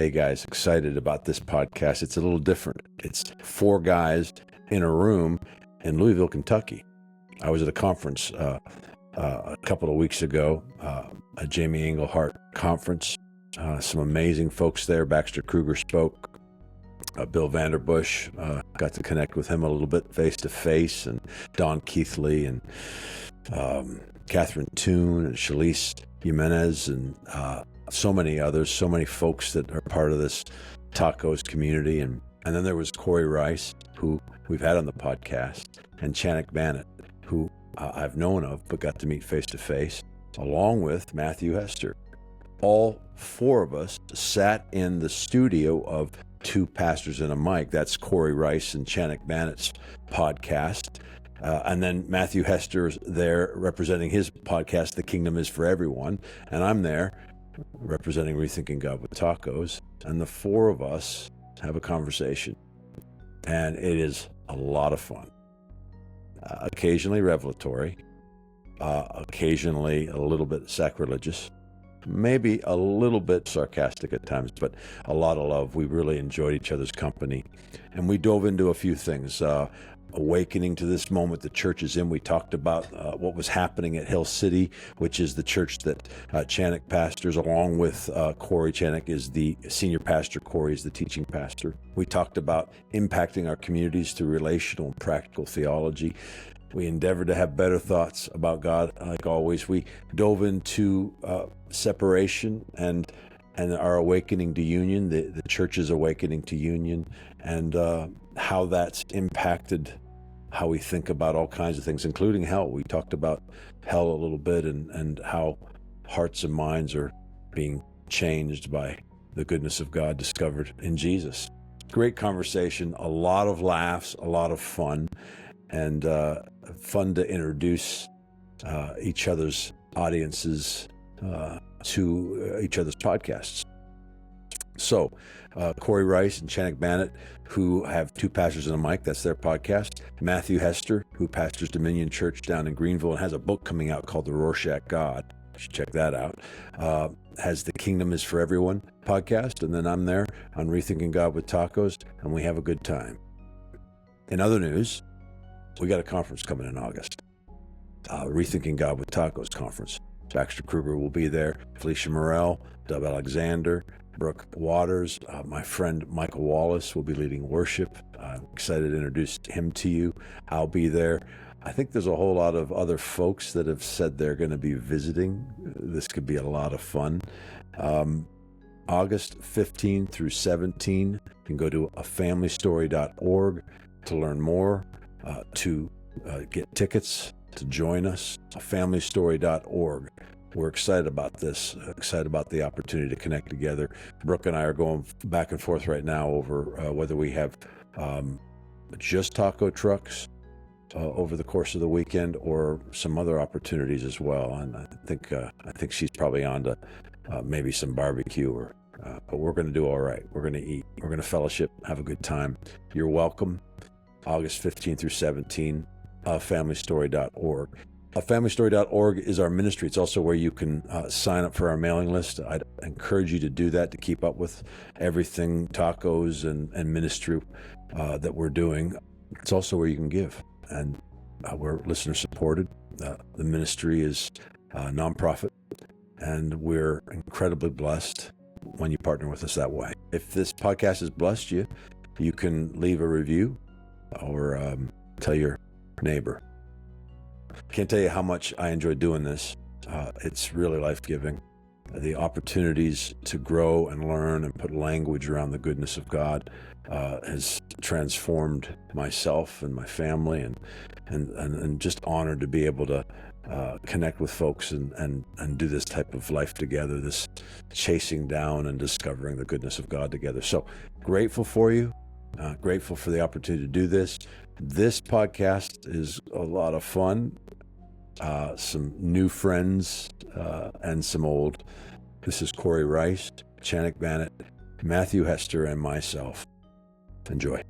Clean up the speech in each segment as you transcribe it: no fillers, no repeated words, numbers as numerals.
Hey guys, excited about this podcast. It's a little different. It's 4 guys in a room in Louisville, Kentucky. I was at a conference a couple of weeks ago, a Jamie Englehart conference. Some amazing folks there. Baxter Kruger spoke. Bill Vanderbush, got to connect with him a little bit face to face, and Don Keithley and Catherine Toon and Shalise Jimenez and so many others, so many folks that are part of this tacos community. And then there was Cory Rice, who we've had on the podcast, and Channock Banet, who I've known of but got to meet face to face, along with Matthew Hester. All 4 of us sat in the studio of 2 Pastors and a Mic. That's Cory Rice and Channock Banet's podcast. And then Matthew Hester's there representing his podcast, The Kingdom is for Everyone. And I'm there representing Rethinking God with Tacos. And the 4 of us have a conversation. And it is a lot of fun. Occasionally revelatory. Occasionally a little bit sacrilegious. Maybe a little bit sarcastic at times, but a lot of love. We really enjoyed each other's company. And we dove into a few things. Awakening to this moment the church is in. We talked about what was happening at Hill City, which is the church that Channock pastors, along with Cory. Channock is the senior pastor. Cory is the teaching pastor. We talked about impacting our communities through relational and practical theology. We endeavored to have better thoughts about God, like always. We dove into separation and our awakening to union, the church's awakening to union, and how that's impacted how we think about all kinds of things, including hell. We talked about hell a little bit and how hearts and minds are being changed by the goodness of God discovered in Jesus. Great conversation, a lot of laughs, a lot of fun, and fun to introduce each other's audiences to each other's podcasts. So, Cory Rice and Channock Banet, who have 2 Pastors and a Mic, that's their podcast. Matthew Hester, who pastors Dominion Church down in Greenville and has a book coming out called The Rorschach God. You should check that out. Has The Kingdom is for Everyone podcast. And then I'm there on Rethinking God with Tacos, and we have a good time. In other news, we got a conference coming in August. Rethinking God with Tacos conference. Baxter Kruger will be there. Felicia Morell, Dub Alexander, Brooke Waters, my friend Michael Wallace will be leading worship. I'm excited to introduce him to you. I'll be there. I think there's a whole lot of other folks that have said they're going to be visiting. This could be a lot of fun. August 15 through 17, you can go to afamilystory.org to learn more, to get tickets, to join us, afamilystory.org. We're excited about this, excited about the opportunity to connect together. Brooke and I are going back and forth right now over whether we have just taco trucks over the course of the weekend or some other opportunities as well. And I think she's probably on to maybe some barbecue, but we're going to do all right. We're going to eat. We're going to fellowship, have a good time. You're welcome. August 15 through 17, familystory.org. Familystory.org is our ministry. It's also where you can sign up for our mailing list. I'd encourage you to do that to keep up with everything tacos and ministry that we're doing. It's also where you can give. And we're listener supported. The ministry is nonprofit, and we're incredibly blessed when you partner with us that way. If this podcast has blessed you, you can leave a review or tell your neighbor. Can't tell you how much I enjoy doing this. It's really life-giving. The opportunities to grow and learn and put language around the goodness of God has transformed myself and my family, and just honored to be able to connect with folks and do this type of life together, this chasing down and discovering the goodness of God together. So grateful for you, grateful for the opportunity to do this. This podcast is a lot of fun. Some new friends and some old. This is Cory Rice, Channock Banet, Matthew Hester, and myself. Enjoy.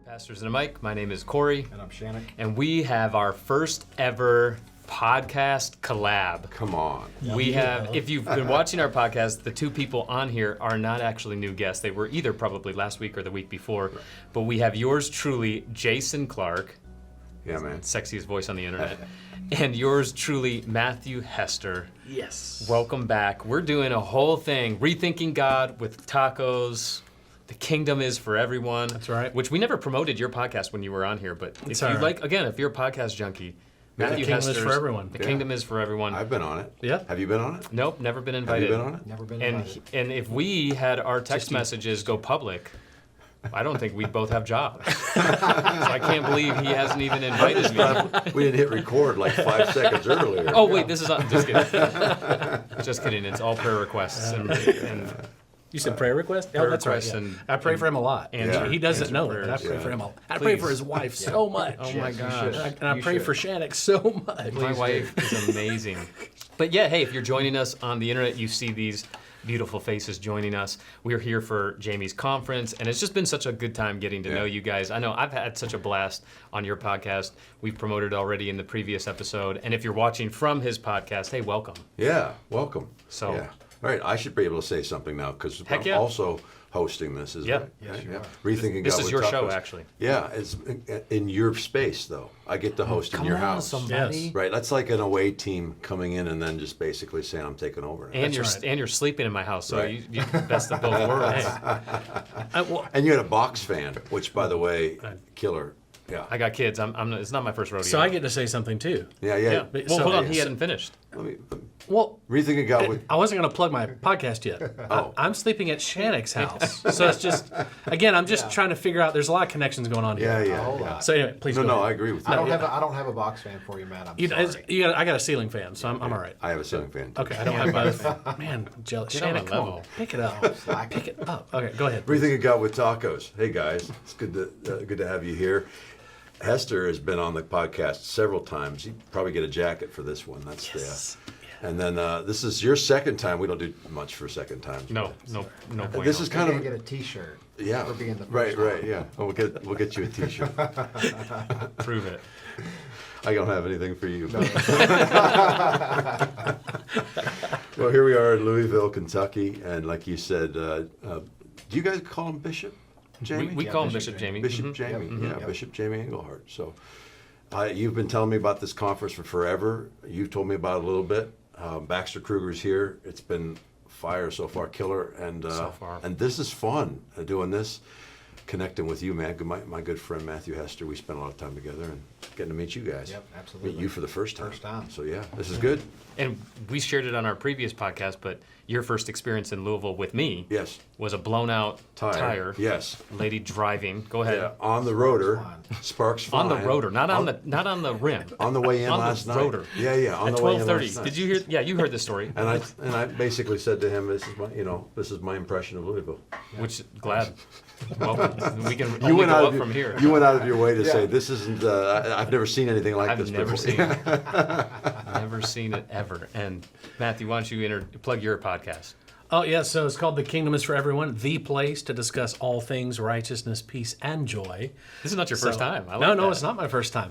Pastors and a Mic, my name is Cory. And I'm Channock. And we have our first ever podcast collab. Come on. We have, if you've been watching our podcast, the two people on here are not actually new guests. They were either probably last week or the week before. Right. But we have yours truly, Jason Clark. Yeah, man. Sexiest voice on the internet. And yours truly, Matthew Hester. Yes. Welcome back. We're doing a whole thing, rethinking God with tacos. The kingdom is for everyone. That's right. Which we never promoted your podcast when you were on here, but if you right. like, again, if you're a podcast junkie, Matthew the kingdom is for everyone. The kingdom is for everyone. I've been on it. Yeah. Have you been on it? Nope, never been invited. Have you been on it? Never been invited. And if we had our text messages go public, I don't think we both have jobs. So I can't believe he hasn't even invited me. We didn't hit record like 5 seconds earlier. Oh wait, this is on. Just kidding. Just kidding. It's all prayer requests and You said prayer request? Prayer Oh, that's right. requests Yeah. and- I pray for him a lot. Answer- He doesn't answer know it, but I prayers. pray for him a lot. I pray for his wife so much. Oh my gosh. And I pray for Channock so much. My wife is amazing. But yeah, hey, if you're joining us on the internet, you see these beautiful faces joining us. We're here for Jamie's conference, and it's just been such a good time getting to know you guys. I know I've had such a blast on your podcast. We've promoted already in the previous episode, and if you're watching from his podcast, hey, welcome. Yeah, welcome. So- yeah. All right, I should be able to say something now because I'm yeah. also hosting this. Is Yeah. right? Yes, you are. Rethinking This God is with your Tacos. show, actually. Yeah, it's in your space though. I get to host in your house. somebody. Yes. Right, that's like an away team coming in and then just basically saying I'm taking over. now. And That's right. you're sleeping in my house, so Right. you best of both worlds. And you had a box fan, which by the way, killer. Yeah. I got kids. It's not my first rodeo. So I get to say something too. Yeah. Yeah. But- Well, so- hold on. yeah, He so- hadn't finished. Let me Well, Rethinking God with I wasn't going to plug my podcast yet. Oh. I'm sleeping at Channock's house. So it's just, again, I'm just trying to figure out, there's a lot of connections going on here. yeah. Hold on. So anyway, please No, go no, I ahead. agree with you. I don't have a box fan for you, Matt. I'm sorry. I got a ceiling fan, so I'm all right. I have a ceiling fan. Too. Okay, I don't have both. Man, I'm jealous. Get on Channock, a come on. level. Pick it up. Slacking. Pick it up. Okay, go ahead. Rethinking God with Tacos. Hey guys, it's good to have you here. Hester has been on the podcast several times. You probably get a jacket for this one. That's Yes. And then this is your second time. We don't do much for second times. No point. This is kind Maybe I of get a T-shirt. yeah. For being the right, first right, yeah. We'll get you a T-shirt. Prove it. I don't have anything for you. Well, here we are in Louisville, Kentucky, and like you said, do you guys call him Bishop Jamie? We call him Bishop Jamie. Bishop Mhm. Jamie, Yep. Bishop Jamie Englehart. So, you've been telling me about this conference for forever. You've told me about it a little bit. Baxter Kruger's here. It's been fire so far, killer, and So far. and this is fun doing this, connecting with you, man. My good friend Matthew Hester. We spent a lot of time together and getting to meet you guys. Yep, absolutely. Meet you for the first time. First time. So yeah, this is good. And we shared it on our previous podcast, but your first experience in Louisville with me Yes. was a blown out tire. Yes. Lady driving. Go ahead. Yeah, on the rotor, Fine. sparks flying. On the rotor, not on the rim. On the way in on the last night. rotor. Yeah, on At the way in 12:30. last night. Did you hear? Yeah, you heard the story. And I basically said to him, this is my impression of Louisville. Which glad. Well, we can You only went go out up of from here. You went out of your way to Yeah. say this isn't. I've never seen anything like this I've never before. seen it. Never seen it ever. And Matthew, why don't you plug your podcast? Oh, yeah, so it's called The Kingdom is for Everyone, the place to discuss all things righteousness, peace, and joy. This is not your first time. I like No, that. it's not my first time.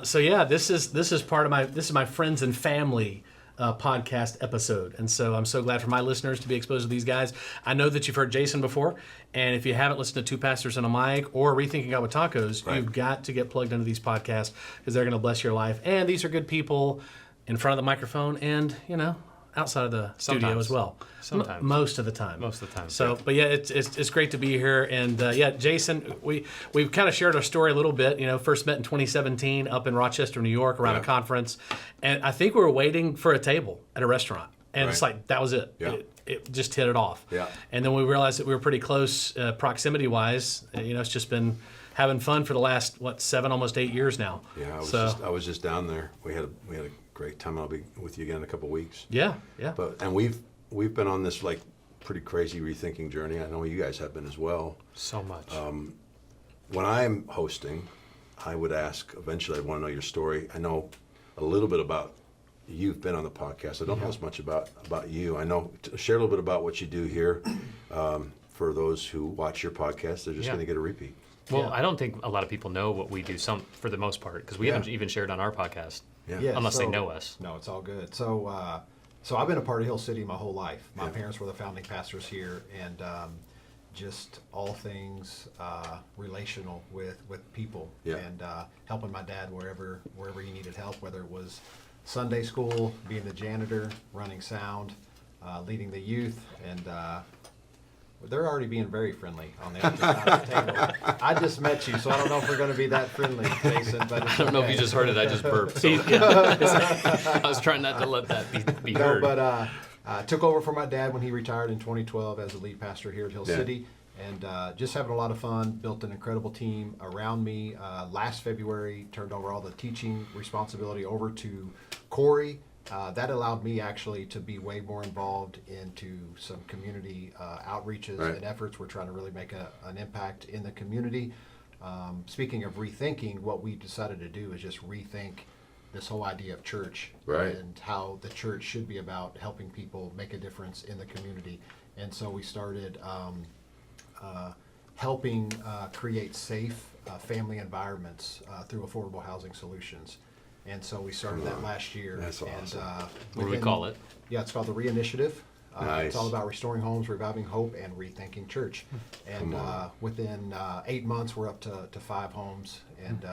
So yeah, this is part of this is my friends and family podcast episode, and so I'm so glad for my listeners to be exposed to these guys. I know that you've heard Jason before, and if you haven't listened to Two Pastors and a Mic or Rethinking God with Tacos, Right. you've got to get plugged into these podcasts because they're going to bless your life. And these are good people in front of the microphone, and outside of the studio Sometimes. as well. Sometimes. Most of the time. Most of the time. So, but yeah, it's great to be here, and Jason, we've kind of shared our story a little bit. First met in 2017 up in Rochester, New York, around a Yeah. conference, and I think we were waiting for a table at a restaurant, and it's Right. like that was it. Yeah. It just hit it off. Yeah. And then we realized that we were pretty close proximity wise. It's just been having fun for the last 7, almost 8 years now. Yeah, So I was just down there. We had a great time. I'll be with you again in a couple of weeks. yeah. And we've been on this like pretty crazy rethinking journey. I know you guys have been as well. So much. When I'm hosting, I would ask, eventually I want to know your story. I know a little bit about, you've been on the podcast. I don't know as much about you. I know, share a little bit about what you do here. For those who watch your podcast, they're just Yeah. going to get a repeat. Well, I don't think a lot of people know what we do. For the most part, because we Yeah. haven't even shared on our podcast. Yeah, unless they know us. No, it's all good. So, so I've been a part of Hill City my whole life. My parents were the founding pastors here, and just all things relational with people, and helping my dad wherever he needed help, whether it was Sunday school, being the janitor, running sound, leading the youth, and they're already being very friendly on the other side of the table. I just met you, so I don't know if we're going to be that friendly, Jason. But I don't know if you just heard it. I just burped. So, I was trying not to let that be heard. But I took over for my dad when he retired in 2012 as the lead pastor here at Hill City, and just having a lot of fun. Built an incredible team around me. Last February, turned over all the teaching responsibility over to Cory. That allowed me actually to be way more involved into some community outreaches and efforts. We're trying to really make an impact in the community. Speaking of rethinking, what we decided to do is just rethink this whole idea of church and how the church should be about helping people make a difference in the community. And so we started helping create safe family environments through affordable housing solutions. And so we started that last year. That's awesome. What do we call it? Yeah, it's called the Re-Initiative. Nice. It's all about restoring homes, reviving hope, and rethinking church. And within 8 months, we're up to 5 homes. And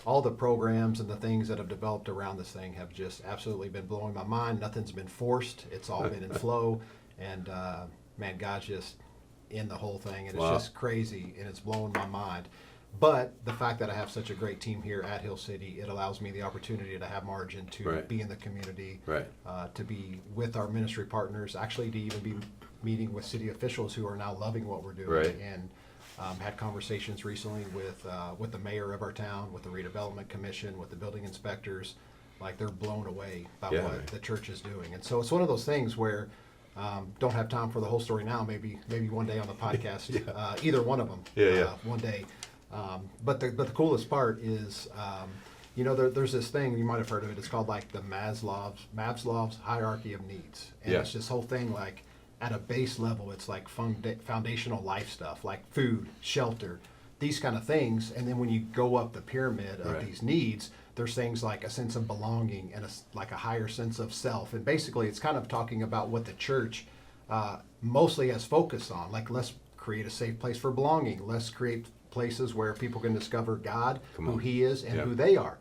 all the programs and the things that have developed around this thing have just absolutely been blowing my mind. Nothing's been forced. It's all been in flow. And man, God's just in the whole thing. And it's just crazy, and it's blowing my mind. But the fact that I have such a great team here at Hill City, it allows me the opportunity to have margin to be in the community, to be with our ministry partners, actually to even be meeting with city officials who are now loving what we're doing. And had conversations recently with the mayor of our town, with the redevelopment commission, with the building inspectors. Like, they're blown away by what the church is doing. And so it's one of those things where don't have time for the whole story now. Maybe one day on the podcast, either one of them, one day. But the coolest part is, there's this thing, you might have heard of it, it's called like the Maslow's hierarchy of needs. And it's this whole thing, like at a base level, it's like foundational life stuff, like food, shelter, these kind of things. And then when you go up the pyramid of these needs, there's things like a sense of belonging and like a higher sense of self. And basically it's kind of talking about what the church mostly has focused on. Like, let's create a safe place for belonging. Let's create places where people can discover God, who He is, and who they are.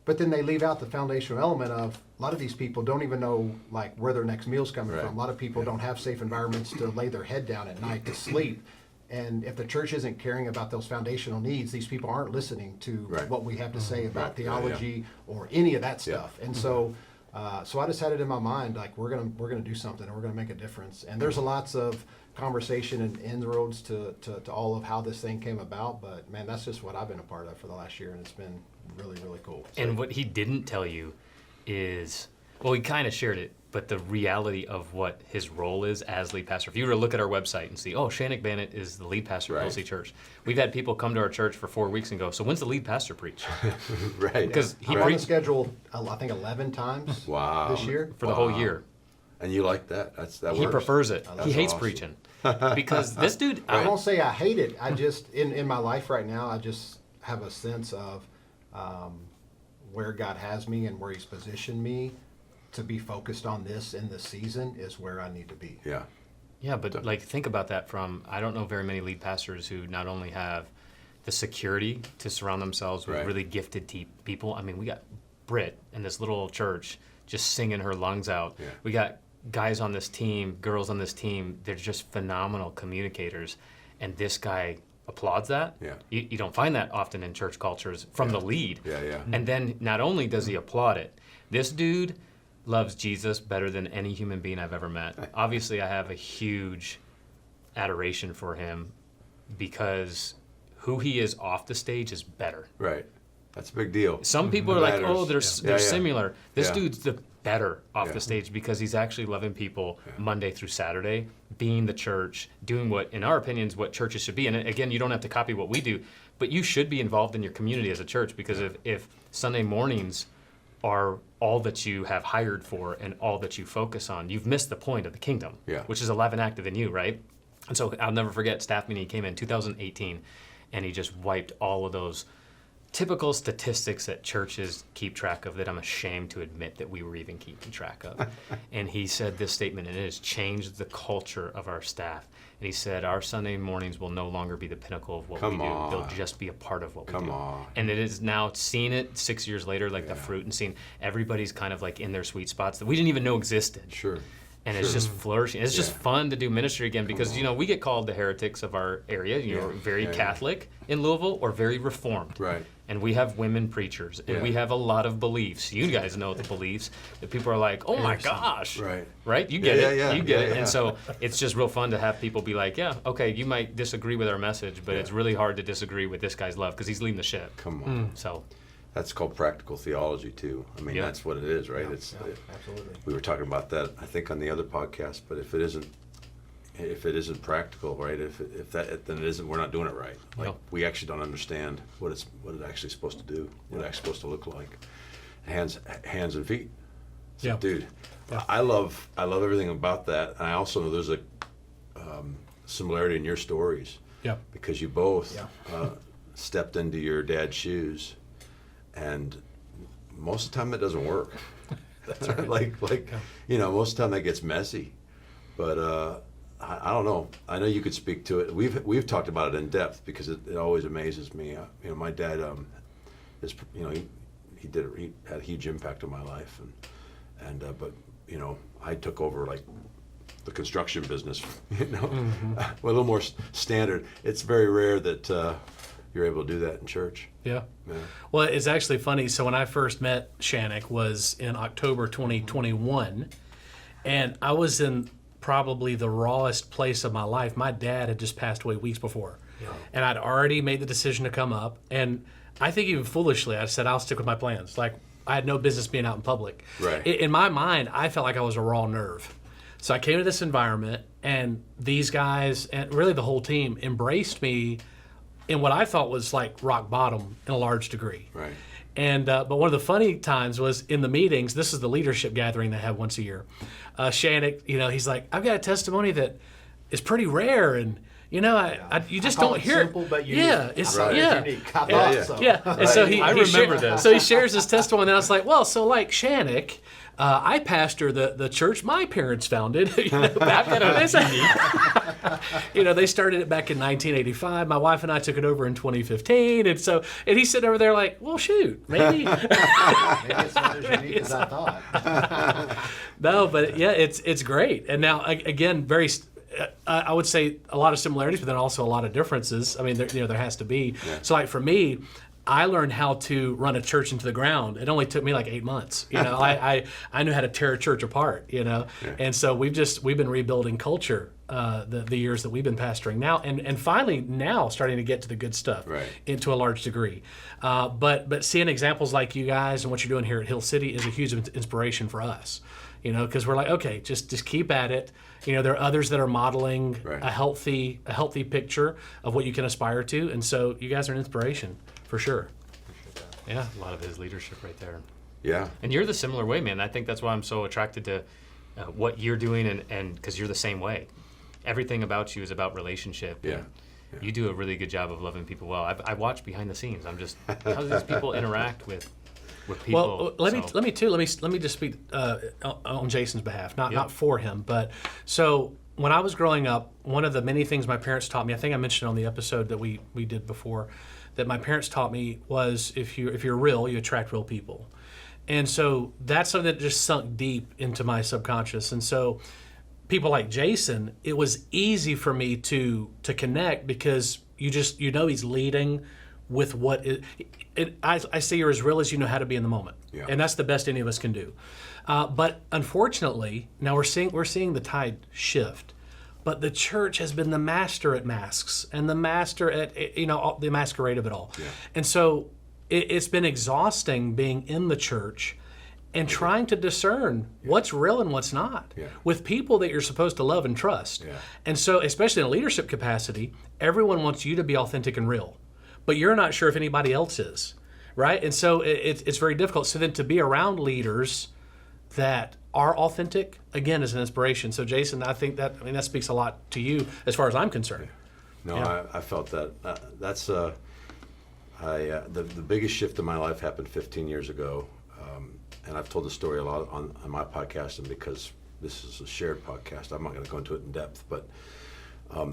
But then they leave out the foundational element of a lot of these people don't even know like where their next meal's coming from. A lot of people don't have safe environments to lay their head down at night to sleep. And if the church isn't caring about those foundational needs, these people aren't listening to what we have to say about theology or any of that stuff. And so I just had it in my mind, like, we're gonna do something, and we're gonna make a difference. And there's lots of conversation and inroads to all of how this thing came about, but man, that's just what I've been a part of for the last year, and it's been really, really cool. So, and what he didn't tell you is, well, he kind of shared it, but the reality of what his role is as lead pastor. If you were to look at our website and see, Channock Banet is the lead pastor of Hill City Church. We've had people come to our church for 4 weeks and go, so when's the lead pastor preach? Because he I'm on the schedule, I think 11 times this year. For the whole year. And you like that? That He works. prefers it. He hates awesome. preaching. Because this dude... I don't say I hate it. I just, in my life right now, I just have a sense of where God has me and where He's positioned me to be focused on this in this season is where I need to be. Yeah, but like, think about that from, I don't know very many lead pastors who not only have the security to surround themselves with really gifted people. I mean, we got Britt in this little church just singing her lungs out. We got guys on this team, girls on this team, they're just phenomenal communicators. And this guy applauds that. You don't find that often in church cultures from the lead. And then not only does he applaud it, this dude loves Jesus better than any human being I've ever met. Obviously, I have a huge adoration for him because who he is off the stage is better. That's a big deal. Some people are like, they're similar. This dude's the better off the stage because he's actually loving people Monday through Saturday, being the church, doing what, in our opinions, what churches should be. And again, you don't have to copy what we do, but you should be involved in your community as a church, because if Sunday mornings are all that you have hired for and all that you focus on, you've missed the point of the kingdom, which is alive and active in you, right? And so I'll never forget, staff meeting, he came in 2018, and he just wiped all of those typical statistics that churches keep track of that I'm ashamed to admit that we were even keeping track of. And he said this statement, and it has changed the culture of our staff. And he said, our Sunday mornings will no longer be the pinnacle of what we do. They'll just be a part of what we do. And it is now seeing it 6 years later, like the fruit, and seeing everybody's kind of like in their sweet spots that we didn't even know existed. Sure. And it's just flourishing. It's just fun to do ministry again because, we get called the heretics of our area. You're very Catholic in Louisville or very Reformed. Right. And we have women preachers. And we have a lot of beliefs. You guys know the beliefs that people are like, oh my gosh. Right. Right? You get it. Yeah. You get it. And so it's just real fun to have people be like, yeah, okay, you might disagree with our message, but it's really hard to disagree with this guy's love because he's leading the ship. Come on. So that's called practical theology too. I mean, that's what it is, right? Absolutely. We were talking about that, I think, on the other podcast. But if it isn't practical, right? If that, then it isn't. We're not doing it right. Like we actually don't understand what it's actually supposed to do, what it's actually supposed to look like, hands and feet. So, dude, I love everything about that. And I also know there's a similarity in your stories. Yeah. Because you both stepped into your dad's shoes. And most of the time that doesn't work. That's right. like most of the time that gets messy. But I don't know. I know you could speak to it. We've talked about it in depth because it always amazes me. My dad he had a huge impact on my life, but I took over like the construction business. A little more standard. It's very rare that. You're able to do that in church. Yeah. Well, it's actually funny. So when I first met Channock was in October 2021, and I was in probably the rawest place of my life. My dad had just passed away weeks before, and I'd already made the decision to come up. And I think even foolishly, I said, I'll stick with my plans. Like, I had no business being out in public. Right. In my mind, I felt like I was a raw nerve. So I came to this environment, and these guys, and really the whole team, embraced me in what I thought was like rock bottom in a large degree. Right. And but one of the funny times was in the meetings. This is the leadership gathering they have once a year. Channock, he's like, I've got a testimony that is pretty rare, and you just don't hear simple, it. But unique. It's unique. And so I remember this. So he shares his testimony, and I was like, well, so like Channock. I pastor the church my parents founded. They started it back in 1985. My wife and I took it over in 2015, and he's sitting over there like, well, shoot, maybe. Maybe it's not as unique as I thought. No, but it's great. And now again, I would say a lot of similarities, but then also a lot of differences. I mean, there has to be. Yeah. So like for me, I learned how to run a church into the ground. It only took me like 8 months. I knew how to tear a church apart. And so we've been rebuilding culture the years that we've been pastoring now, and finally now starting to get to the good stuff into a large degree. But seeing examples like you guys and what you're doing here at Hill City is a huge inspiration for us. Because we're like, okay, just keep at it. There are others that are modeling a healthy picture of what you can aspire to, and so you guys are an inspiration. For sure. Yeah, a lot of his leadership right there. Yeah. And you're the similar way, man. I think that's why I'm so attracted to what you're doing, and because you're the same way. Everything about you is about relationship. Yeah. You do a really good job of loving people well. I watch behind the scenes. I'm just, how do these people interact with people? Well, let me just speak on Jason's behalf, not for him, but so when I was growing up, one of the many things my parents taught me, I think I mentioned on the episode that we did before, that my parents taught me was if you're real, you attract real people. And so that's something that just sunk deep into my subconscious. And so people like Jason, it was easy for me to connect because he's leading with what I say you're as real as you know how to be in the moment. Yeah. And that's the best any of us can do. But unfortunately, now we're seeing the tide shift. But the church has been the master at masks and the master at the masquerade of it all. Yeah. And so it's been exhausting being in the church and trying to discern what's real and what's not with people that you're supposed to love and trust. Yeah. And so, especially in a leadership capacity, everyone wants you to be authentic and real, but you're not sure if anybody else is, right? And so it's very difficult. So then to be around leaders that are authentic, again, is an inspiration. So Jason, I think that speaks a lot to you as far as I'm concerned. No, I felt that. That's The biggest shift in my life happened 15 years ago, and I've told the story a lot on my podcast, and because this is a shared podcast, I'm not going to go into it in depth. But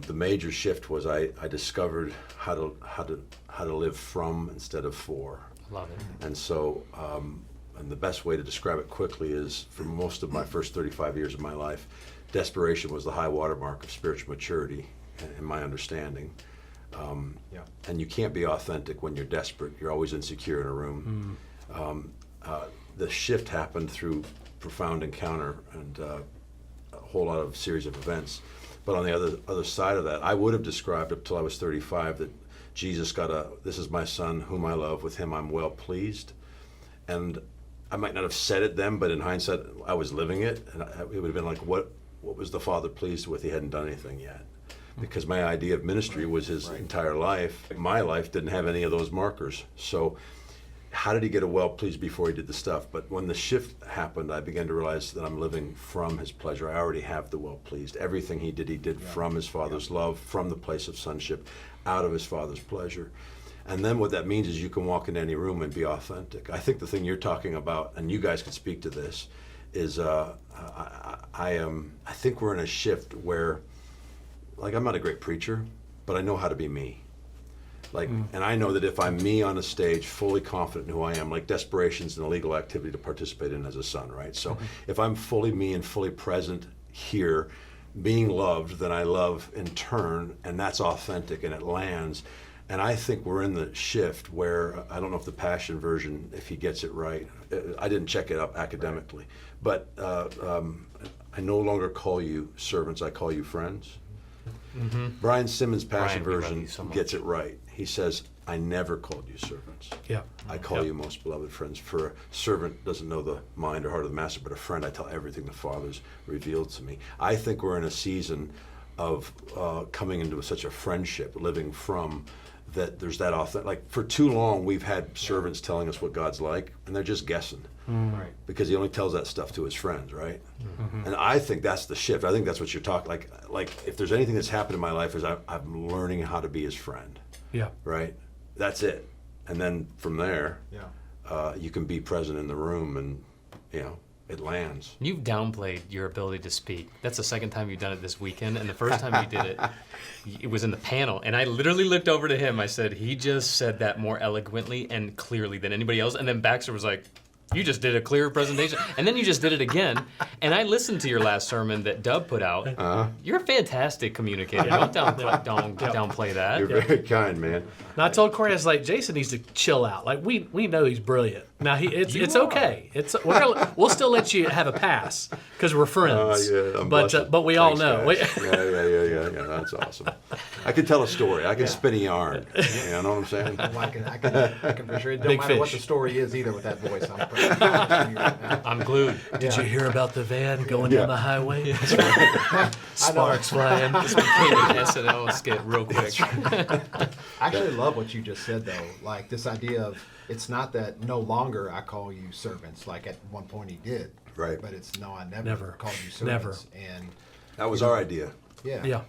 the major shift was I discovered how to live from instead of for. Love it. And so, and the best way to describe it quickly is, for most of my first 35 years of my life, desperation was the high watermark of spiritual maturity, in my understanding. And you can't be authentic when you're desperate. You're always insecure in a room. The shift happened through profound encounter and a whole lot of series of events. But on the other side of that, I would have described up till I was 35 that Jesus this is my son whom I love, with him I'm well pleased. And I might not have said it then, but in hindsight, I was living it. And it would have been like, what was the Father pleased with? He hadn't done anything yet. Because my idea of ministry was his entire life. My life didn't have any of those markers. So how did he get a well pleased before he did the stuff? But when the shift happened, I began to realize that I'm living from his pleasure. I already have the well pleased. Everything he did from his Father's love, from the place of sonship, out of his Father's pleasure. And then what that means is you can walk into any room and be authentic. I think the thing you're talking about, and you guys could speak to this, is I think we're in a shift where, like, I'm not a great preacher, but I know how to be me. Like, and I know that if I'm me on a stage, fully confident in who I am, like desperation's an illegal activity to participate in as a son, right? So if I'm fully me and fully present here, being loved, then I love in turn, and that's authentic and it lands. And I think we're in the shift where, I don't know if the Passion version, if he gets it right, I didn't check it up academically, but I no longer call you servants, I call you friends. Brian Simmons' Passion version gets it right. He says, I never called you servants. I call you most beloved friends. For a servant doesn't know the mind or heart of the master, but a friend, I tell everything the Father's revealed to me. I think we're in a season of coming into such a friendship, living from, that there's that authentic. Like, for too long, we've had servants telling us what God's like, and they're just guessing. Right. Because he only tells that stuff to his friends, right? And I think that's the shift. I think that's what you're talking, like if there's anything that's happened in my life, is I'm learning how to be his friend. Right? That's it. And then from there, you can be present in the room, and, it lands. You've downplayed your ability to speak. That's the second time you've done it this weekend, and the first time you did it, it was in the panel, and I literally looked over to him. I said, he just said that more eloquently and clearly than anybody else, and then Baxter was like, you just did a clearer presentation. And then you just did it again. And I listened to your last sermon that Dub put out. You're a fantastic communicator. Don't downplay that. You're very kind, man. Now, I told Cory, I was like, Jason needs to chill out. Like, we know he's brilliant. Now, it's okay. We'll still let you have a pass because we're friends. But we all know. Yeah. That's awesome. I can tell a story. I can spin a yarn. You know what I'm saying? Well, I can for sure. It don't matter what the story is either with that voice. I'm glued. Did you hear about the van going down the highway? Sparks flying. This became an SNL skit real quick. I actually love what you just said, though. Like, this idea of, it's not that no longer I call you servants, like at one point he did. Right. But it's, no, I never called you servants. Never. And that was our idea. Yeah.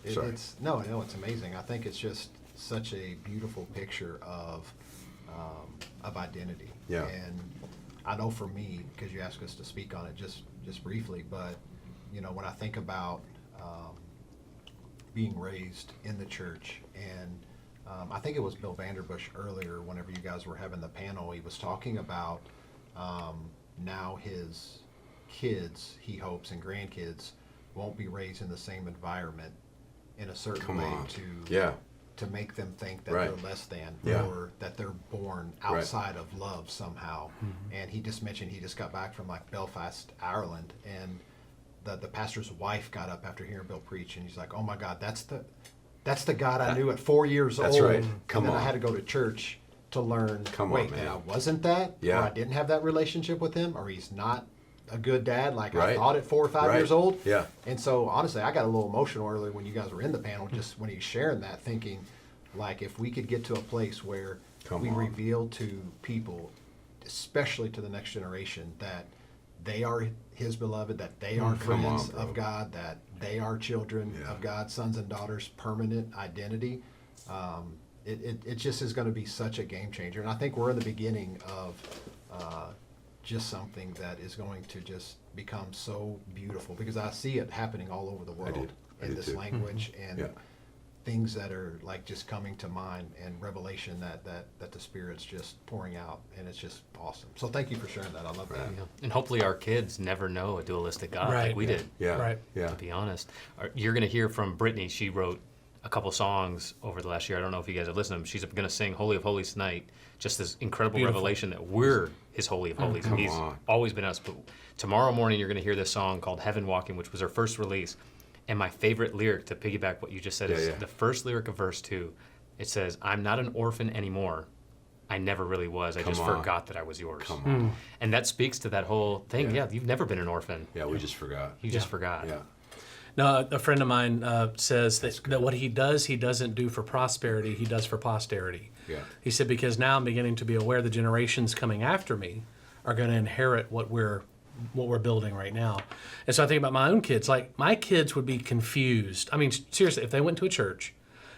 It's amazing. I think it's just such a beautiful picture of identity. Yeah. And I know for me, because you asked us to speak on it just briefly, but when I think about being raised in the church, and I think it was Bill Vanderbush earlier, whenever you guys were having the panel, he was talking about now his kids, he hopes, and grandkids won't be raised in the same environment in a certain way to make them think that they're less than, or that they're born outside of love somehow. And he just mentioned he just got back from like Belfast, Ireland, and the pastor's wife got up after hearing Bill preach, and he's like, "Oh my God, that's the God I knew at 4 years old." That's right. And then I had to go to church to learn. And I wasn't that, or I didn't have that relationship with him, or he's not a good dad like I thought at 4 or 5 years old. Yeah. And so honestly, I got a little emotional earlier when you guys were in the panel, just when he's sharing that, thinking like if we could get to a place where we reveal to people, especially to the next generation, that they are his beloved, that they are friends of God, that they are children of God, sons and daughters, permanent identity. it just is going to be such a game changer. And I think we're in the beginning of just something that is going to just become so beautiful, because I see it happening all over the world in this language and things that are like just coming to mind, and revelation that the Spirit's just pouring out, and it's just awesome. So thank you for sharing that. I love that. Yeah. And hopefully our kids never know a dualistic God like we did. Yeah. Right. Yeah. To be honest, you're going to hear from Brittany. She wrote a couple songs over the last year. I don't know if you guys have listened to them. She's going to sing Holy of Holies tonight. Just this incredible revelation that we're His Holy of Holies. And He's always been us. But tomorrow morning, you're going to hear this song called Heaven Walking, which was her first release. And my favorite lyric, to piggyback what you just said, is the first lyric of verse 2. It says, "I'm not an orphan anymore. I never really was. I just forgot that I was yours." Come on. And that speaks to that whole thing. Yeah, you've never been an orphan. Yeah, we just forgot. You just forgot. Yeah. No, a friend of mine says that what he does, he doesn't do for prosperity, he does for posterity. Yeah. He said, because now I'm beginning to be aware the generations coming after me are going to inherit what we're building right now. And so I think about my own kids. Like, my kids would be confused. I mean, seriously, if they went to a church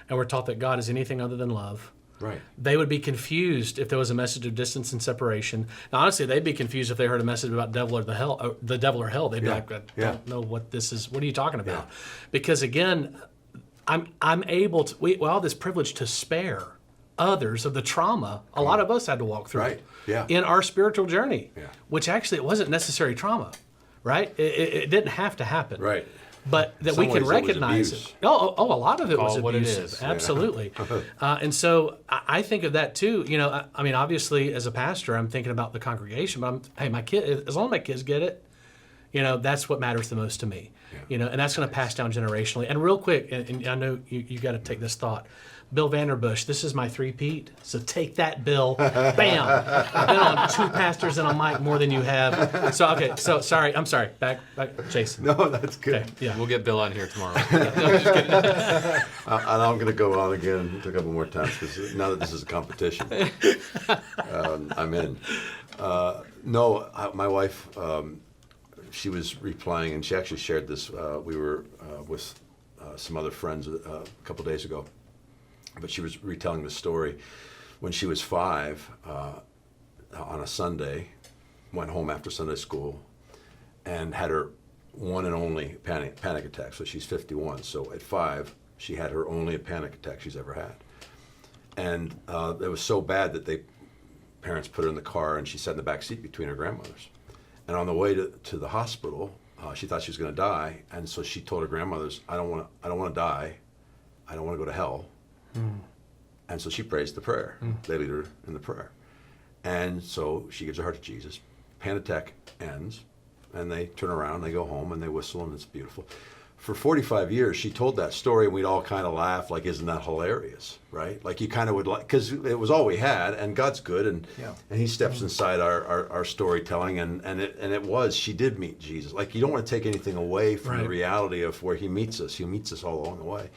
and were taught that God is anything other than love, Right. they would be confused if there was a message of distance and separation. Now, honestly, they'd be confused if they heard a message about the devil or hell. They'd be like, I don't know what this is. What are you talking about? Because again, I'm able to. We all have this privilege to spare others of the trauma a lot of us had to walk through Right. Yeah. in our spiritual journey, Yeah. which actually it wasn't necessary trauma, right? It didn't have to happen, Right. But that In we some can ways it was recognize abuse. it. A lot of it was Call it what it abusive. is. Absolutely. And so I think of that too. You know, I mean, obviously, as a pastor, I'm thinking about the congregation. But hey, my kid, as long as my kids get it, you know, that's what matters the most to me. You know, and that's going to pass down generationally. And real quick, and I know you got to take this thought. Bill Vanderbush, this is my three-peat, so take that, Bill. Bam! I've been on 2 pastors and a mic more than you have. So, okay, so sorry, I'm sorry. Back, Jason. No, that's good. Okay, yeah. We'll get Bill on here tomorrow. And I'm going to go on again a couple more times, because now that this is a competition, I'm in. My wife, she was replying, and she actually shared this. We were with some other friends a couple days ago, but she was retelling the story. When she was 5, on a Sunday, went home after Sunday school, and had her one and only panic attack. So she's 51. So at 5, she had her only panic attack she's ever had. And it was so bad that parents put her in the car, and she sat in the back seat between her grandmothers. And on the way to the hospital, she thought she was going to die, and so she told her grandmothers, "I don't want to die. I don't want to go to hell." And so she prays the prayer. They lead her in the prayer. And so she gives her heart to Jesus. Panic attack ends, and they turn around, they go home, and they whistle, and it's beautiful. For 45 years, she told that story, and we'd all kind of laugh, like, isn't that hilarious, right? Like, you kind of would like, because it was all we had, and God's good, and He steps inside our storytelling, and she did meet Jesus. Like, you don't want to take anything away from the reality of where He meets us. He meets us all along the way.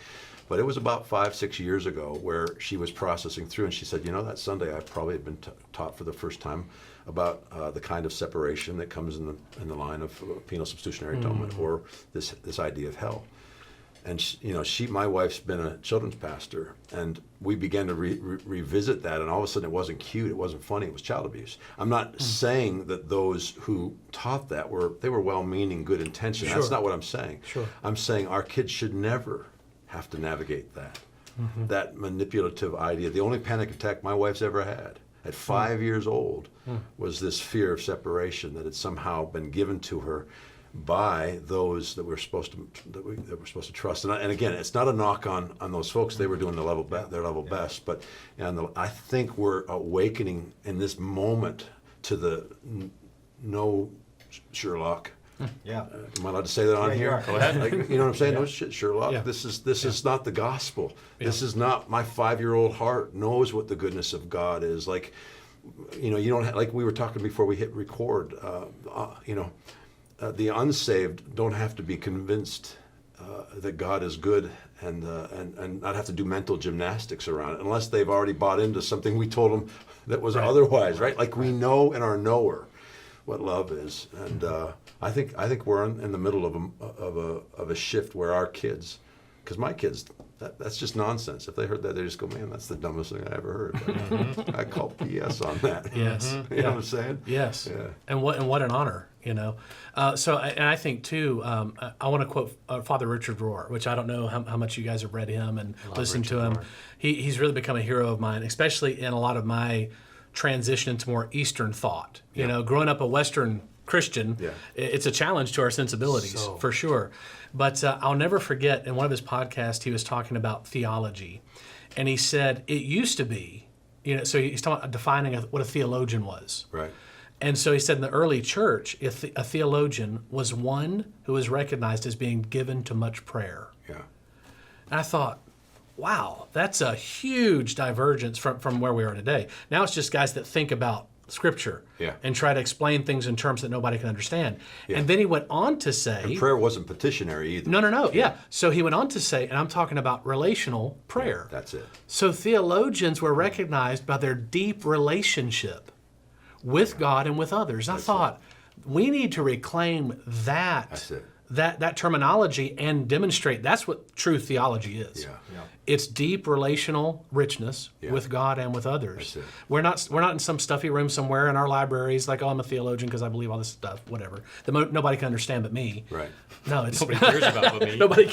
But it was about 5-6 years ago where she was processing through, and she said, that Sunday I probably had been taught for the first time about the kind of separation that comes in the line of penal substitutionary atonement, or this idea of hell. And my wife's been a children's pastor, and we began to revisit that, and all of a sudden it wasn't cute, it wasn't funny, it was child abuse. I'm not saying that those who taught that were well-meaning, good intention. That's not what I'm saying. I'm saying our kids should never have to navigate that manipulative idea. The only panic attack my wife's ever had at 5 years old was this fear of separation that had somehow been given to her by those that we're supposed to trust. And again, it's not a knock on those folks. They were doing their level best. But I think we're awakening in this moment to the no Sherlock. Yeah. Am I allowed to say that on here? Go ahead. Like, you know what I'm saying? No shit, Sherlock. Yeah. This is not the gospel. This is not my 5-year-old heart knows what the goodness of God is. Like, you don't like we were talking before we hit record. The unsaved don't have to be convinced that God is good and not have to do mental gymnastics around it unless they've already bought into something we told them that was otherwise, right? Like, we know in our knower what love is, and I think we're in the middle of a shift where our kids because my kids, that's just nonsense. If they heard that, they just go, man, that's the dumbest thing I ever heard. I call BS on that. Yes. You know what I'm saying? Yes. Yeah. And what an honor, you know. And I think too, I want to quote Father Richard Rohr, which I don't know how much you guys have read him and listened to him. He's really become a hero of mine, especially in a lot of my transition into more Eastern thought. You know, growing up a Western Christian, it's a challenge to our sensibilities for sure. But I'll never forget, in one of his podcasts, he was talking about theology. And he said, it used to be, you know, so he's talking about defining what a theologian was. Right. And so he said in the early church, a theologian was one who was recognized as being given to much prayer. Yeah. And I thought, wow, that's a huge divergence from where we are today. Now it's just guys that think about Scripture and try to explain things in terms that nobody can understand. Yeah. And then he went on to say... And prayer wasn't petitionary either. No. Yeah. So he went on to say, and I'm talking about relational prayer. That's it. So theologians were recognized by their deep relationship with God and with others. I thought, we need to reclaim that. That's it. That terminology and demonstrate that's what true theology is. Yeah. It's deep relational richness with God and with others. That's it. We're not in some stuffy room somewhere in our libraries like, oh, I'm a theologian because I believe all this stuff, whatever. Nobody can understand but me. Right. No, it's Nobody cares about but me. Nobody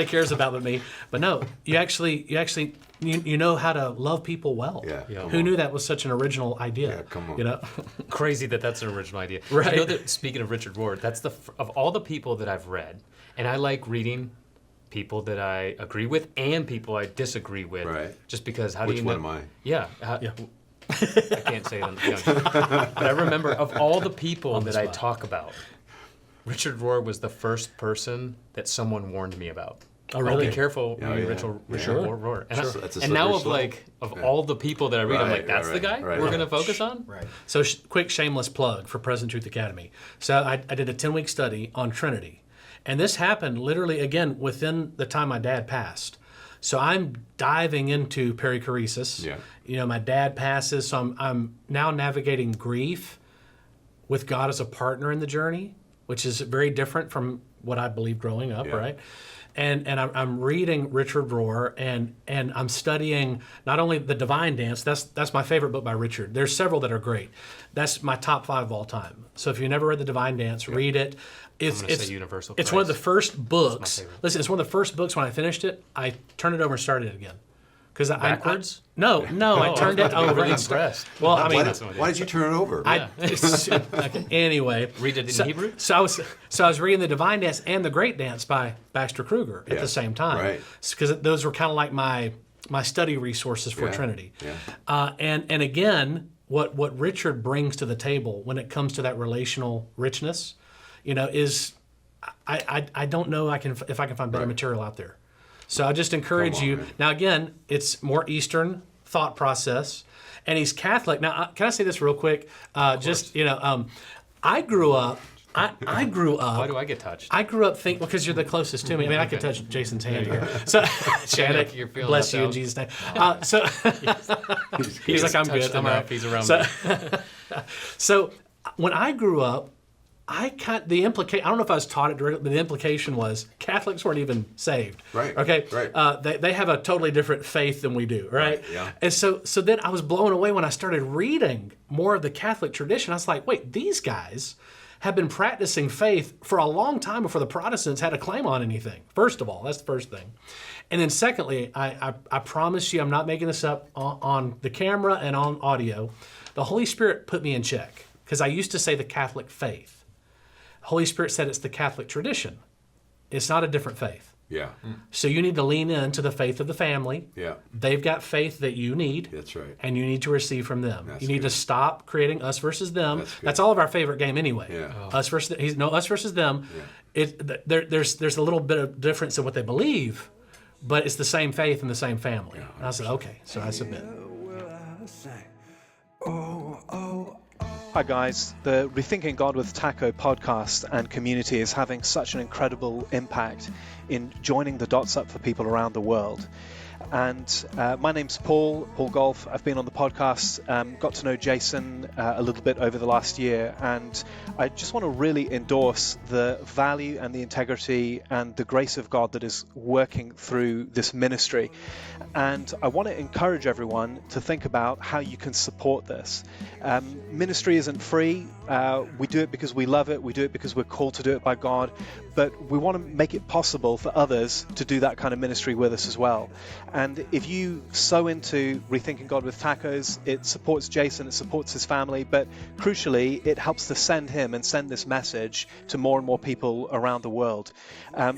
cares about but me. But no, you actually you know how to love people well. Yeah. Who knew that was such an original idea? Yeah, come on. You know? Crazy that's an original idea. Right. You know that, speaking of Richard Rohr, that's of all the people that I've read, and I like reading people that I agree with and people I disagree with. Right. Just because how Which do you know? one am I? Yeah. I can't say it on the but I remember of all the people that I talk about, Richard Rohr was the first person that someone warned me about. Oh, really? Be careful, Richard Rohr. And now of all the people that I read, I'm like, that's the guy we're going to focus on? Right. So quick shameless plug for Present Truth Academy. So I did a 10-week study on Trinity. And this happened literally, again, within the time my dad passed. So I'm diving into perichoresis. Yeah. You know, my dad passes, so I'm now navigating grief with God as a partner in the journey, which is very different from what I believed growing up, right? And I'm reading Richard Rohr, and I'm studying not only the Divine Dance. That's my favorite book by Richard. There's several that are great. That's my top 5 of all time. So if you've never read the Divine Dance, read it. It's Universal It's Christ. one of the first books. favorite. Listen, it's one of the first books when I finished it. I turned it over and started it again. Because Backwards? No, I turned it over. Really and impressed. Well, I mean, Why did you turn it over? anyway. Read it in Hebrew? So I was reading the Divine Dance and the Great Dance by Baxter Kruger at the same time. Right. Because those were kind of like my study resources for Trinity. Yeah. And again, what Richard brings to the table when it comes to that relational richness, you know, is I don't know if I can find better material out there. So I just encourage you. Man. Now again, it's more Eastern thought process, and he's Catholic. Now, can I say this real quick? I grew up. I grew up. Why do I get touched? I grew up thinking because you're the closest to me. I mean, I could touch Jason's hand here. So, Channock, you're feeling bless left you in out. Jesus' name. He's like, I'm good. I'm all right. He's around So, me. so when I grew up, I don't know if I was taught it directly, but the implication was Catholics weren't even saved. Right. Okay. Right. They have a totally different faith than we do. Right. Yeah. And so then I was blown away when I started reading more of the Catholic tradition. I was like, wait, these guys have been practicing faith for a long time before the Protestants had a claim on anything. First of all, that's the first thing. And then secondly, I promise you, I'm not making this up on the camera and on audio. The Holy Spirit put me in check because I used to say the Catholic faith. Holy Spirit said it's the Catholic tradition. It's not a different faith. Yeah. So you need to lean into the faith of the family. Yeah. They've got faith that you need. That's right. And you need to receive from them. That's you need good. to stop creating us versus them. That's good. That's all of our favorite game anyway. Yeah. Us versus them. Yeah. There's a little bit of difference in what they believe, but it's the same faith and the same family. Yeah, and I said, okay, so I submit. Hi guys, the Rethinking God with Taco podcast and community is having such an incredible impact in joining the dots up for people around the world. And my name's Paul Golf. I've been on the podcast, got to know Jason a little bit over the last year, and I just want to really endorse the value and the integrity and the grace of God that is working through this ministry. And I want to encourage everyone to think about how you can support this. Ministry isn't free. We do it because we love it. We do it because we're called to do it by God. But we want to make it possible for others to do that kind of ministry with us as well. And if you sow into Rethinking God with Tacos, it supports Jason, it supports his family, but crucially, it helps to send him and send this message to more and more people around the world.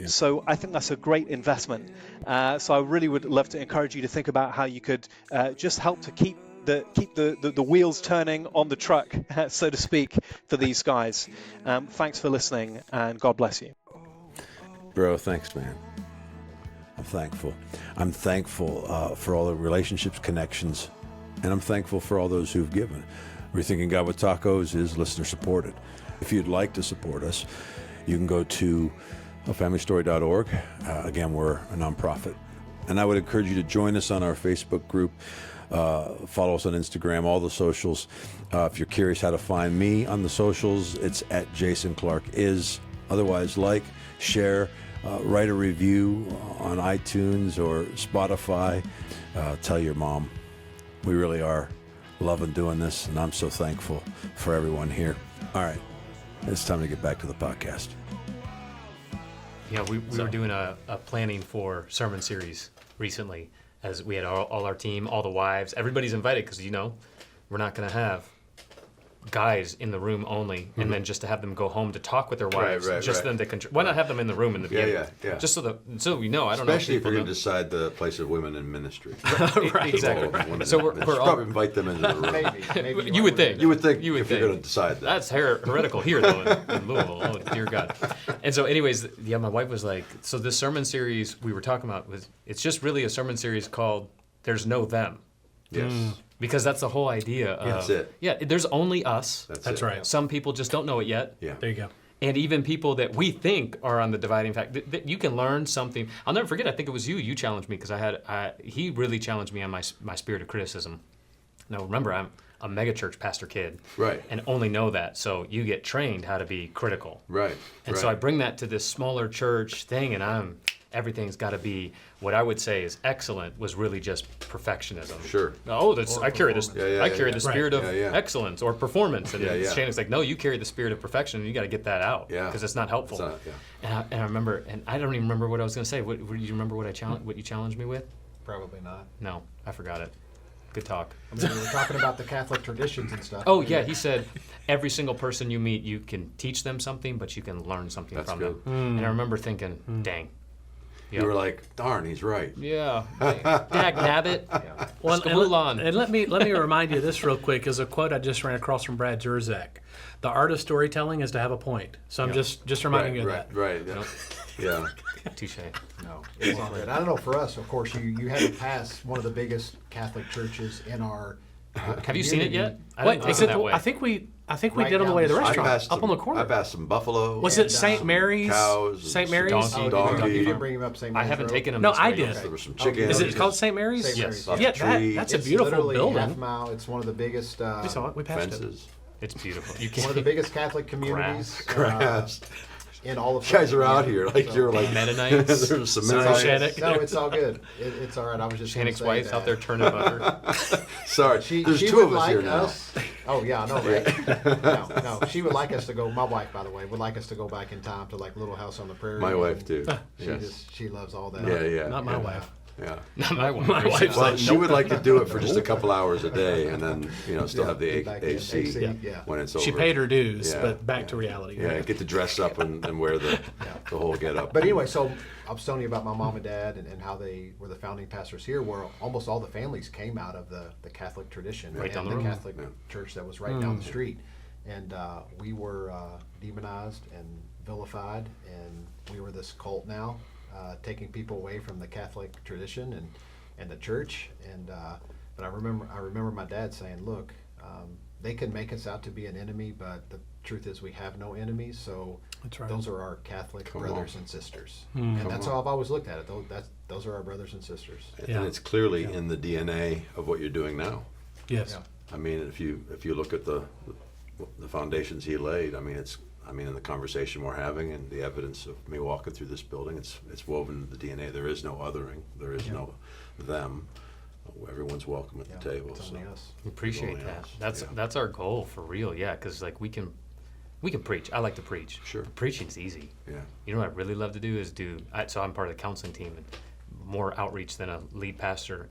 So I think that's a great investment. So I really would love to encourage you to think about how you could just help to keep the wheels turning on the truck, so to speak, for these guys. Thanks for listening, and God bless you. Bro, thanks, man. I'm thankful. I'm thankful for all the relationships, connections, and I'm thankful for all those who've given. Rethinking God with Tacos is listener supported. If you'd like to support us, you can go to familystory.org. Again, we're a nonprofit. And I would encourage you to join us on our Facebook group. Follow us on Instagram, all the socials. If you're curious how to find me on the socials, it's at Jason Clark is. Otherwise, like, share, write a review on iTunes or Spotify. Tell your mom. We really are loving doing this, and I'm so thankful for everyone here. All right, it's time to get back to the podcast. Yeah, we were doing a planning for sermon series recently, as we had all our team, all the wives, everybody's invited, because we're not going to have guys in the room only, and then just to have them go home to talk with their wives, them to why not have them in the room in the beginning? Yeah. Just so we know. I don't Especially know. if you're going to decide the place of women in ministry. Right. Exactly. So we're all probably invite them into the room. Maybe You would think. You would think if you're going to decide that. That's heretical here, though, in Louisville. Oh, dear God. And so, anyways, my wife was like, so this sermon series we were talking about, it's just really a sermon series called There's No Them. Yes. Because that's the whole idea of... That's it. Yeah, there's only us. That's right. Some people just don't know it yet. Yeah. There you go. And even people that we think are on the dividing factor, that you can learn something. I'll never forget, I think it was you challenged me, because he really challenged me on my spirit of criticism. Now, remember, I'm a megachurch pastor kid. Right. And only know that. So you get trained how to be critical. Right. And so I bring that to this smaller church thing, and everything's got to be what I would say is excellent, was really just perfectionism. Sure. Oh, I carry this. I carry the spirit of Yeah. excellence or performance, and Shannon's like, no, you carry the spirit of perfection, and you got to get that out, because it's not helpful. It's not, And I remember, and I don't even remember what I was going to say. What do you remember? What you challenged me with? Probably not. No, I forgot it. Good talk. I mean, we were talking about the Catholic traditions and stuff. Oh yeah, he said every single person you meet, you can teach them something, but you can learn something That's from good. them. And I remember thinking, dang. You were like, darn, he's right. Yeah. Dag nabbit. Well, Skaboolon. and let me remind you this real quick, is a quote I just ran across from Brad Jerzak. The art of storytelling is to have a point. So I'm just reminding you of that. Right. Yeah. Touche. No, it's all good. I don't know, for us, of course, you had to pass one of the biggest Catholic churches in our Have you seen it yet? I Wait, didn't take is it it? that way. I think we Right did on the down way to the the street. restaurant, up on the corner. I've asked some buffalo. Was and, it St. Mary's? cows, St. Mary's? donkey. Donkey. You didn't bring him up St. I Mary's haven't Road? taken him. No, this I way. did. There was some chicken. Is it called St. Mary's? St. Yes. Mary's. Yeah, Tree. that's a It's beautiful literally building. half mile. It's one of the biggest. We saw it. We passed it. Fences. It's beautiful. You One of the can't. biggest Catholic communities Grass. in all of. You guys are out Virginia. here like So- you're like Mennonites. There's some Sorry, Mennonites. Channock. No, it's all good. It's all right. I was just. gonna Channock's say wife's that. out there turning butter. Sorry, She there's two would of us like here now. us. Oh yeah, I know, right? No. She would like us to go. My wife, by the way, would like us to go back in time to like Little House on the Prairie. My and wife too. She she loves all that. Yeah. Not my wife. Yeah. Not my wife. My wife's Well, like, she would like to do it for just a couple hours a day, and then still have the get back in. AC Yeah. when it's over. She paid her dues, Yeah, but back to reality. Yeah, get to dress up and wear the whole get up. But anyway, so I was telling you about my mom and dad and how they were the founding pastors here, where almost all the families came out of the Catholic tradition Right down and the the road. Catholic church that was right down the street. And we were demonized and vilified, and we were this cult now, taking people away from the Catholic tradition and the church. And but I remember my dad saying, "Look, they can make us out to be an enemy, but the truth is we have no enemies, so That's right. those are our Catholic Come brothers on. and sisters. Mm. And that's how I've always looked at it. Those are our brothers and sisters. Yeah. And it's clearly in the DNA of what you're doing now. Yes. Yeah. I mean, if you look at the foundations he laid, I mean, in the conversation we're having and the evidence of me walking through this building, it's woven into the DNA. There is no othering. There is no them. Everyone's welcome at the table. It's only us. We appreciate Only that. us, That's our goal for real. Yeah, because like we can preach. I like to preach. Sure. Preaching's easy. Yeah. You know what I really love to do is so I'm part of the counseling team and more outreach than a lead pastor.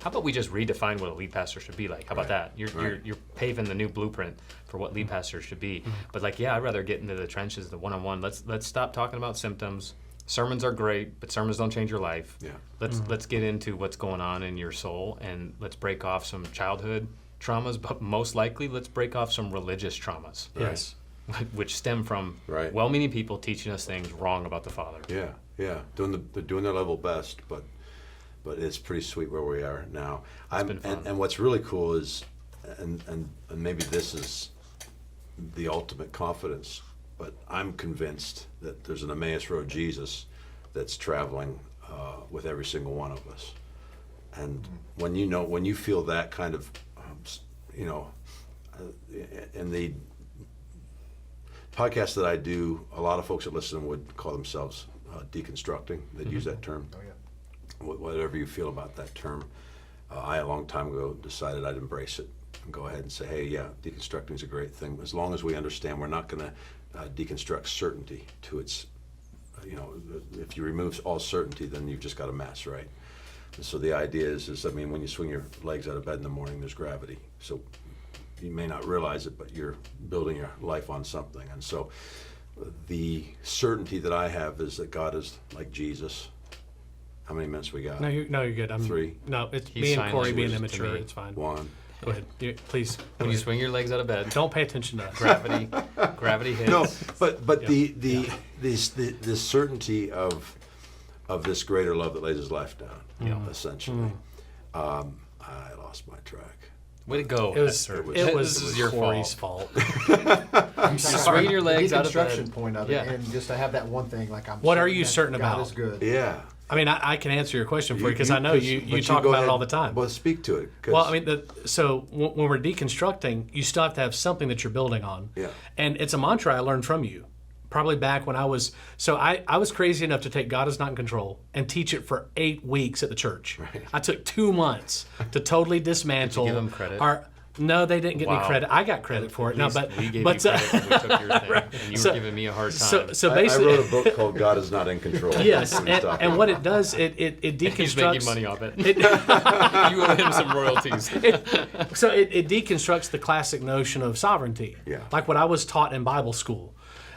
How about we just redefine what a lead pastor should be like? How about Right. that? You're paving the new blueprint for what lead pastors should be. But like, yeah, I'd rather get into the trenches, the one-on-one. Let's stop talking about symptoms. Sermons are great, but sermons don't change your life. Yeah. Let's get into what's going on in your soul, and let's break off some childhood traumas, but most likely let's break off some religious traumas. Yes. Which stem from Right. well-meaning people teaching us things wrong about the Father. Yeah, yeah, they're doing their level best, but it's pretty sweet where we are now. been fun. And what's really cool is, and maybe this is the ultimate confidence, but I'm convinced that there's an Emmaus Road Jesus that's traveling with every single one of us. And when you feel that kind of, in the podcast that I do, a lot of folks that listen would call themselves deconstructing. They'd use that term. Oh, yeah. Whatever you feel about that term. I, a long time ago, decided I'd embrace it and go ahead and say, hey, yeah, deconstructing is a great thing. As long as we understand we're not going to deconstruct certainty to its, if you remove all certainty, then you've just got a mess, right? And so the idea is, I mean, when you swing your legs out of bed in the morning, there's gravity. So you may not realize it, but you're building your life on something. And so the certainty that I have is that God is like Jesus. How many minutes we got? No, you're good. I'm 3. No, it's He's me and sign Corey being language to immature. me. It's fine. 1. Go ahead. Please. When you swing your legs out of bed, Don't pay attention to us. gravity hits. No, but Yeah. the certainty of this greater love that lays his life down, essentially. I lost my track. Way to go, It was Hester. this is your Corey's fault. You're swinging your legs the out of bed. deconstruction point of it, Yeah. and just to have that one thing, like I'm. What are certain you that certain God about? is good. Yeah. I mean, I can answer your question for you because I know you but talk go about it ahead. all the time. Well, speak to it. 'Cause- Well, I mean, so when we're deconstructing, you still have to have something that you're building on. Yeah. And it's a mantra I learned from you, probably back when I was crazy enough to take God is not in control and teach it for 8 weeks at the church. Right. I took 2 months to totally dismantle. Did you give them credit? No, they didn't get any Wow. credit. I got credit for it. No, but we gave but you credit when we took your thing, and you So- were giving me a hard time. so I basically, wrote a book called God is Not in Control. yes, That's what he's talking and what about. it does, it deconstructs. He's making money off it. It, You owe him some royalties. So it deconstructs the classic notion of sovereignty, Yeah. like what I was taught in Bible school,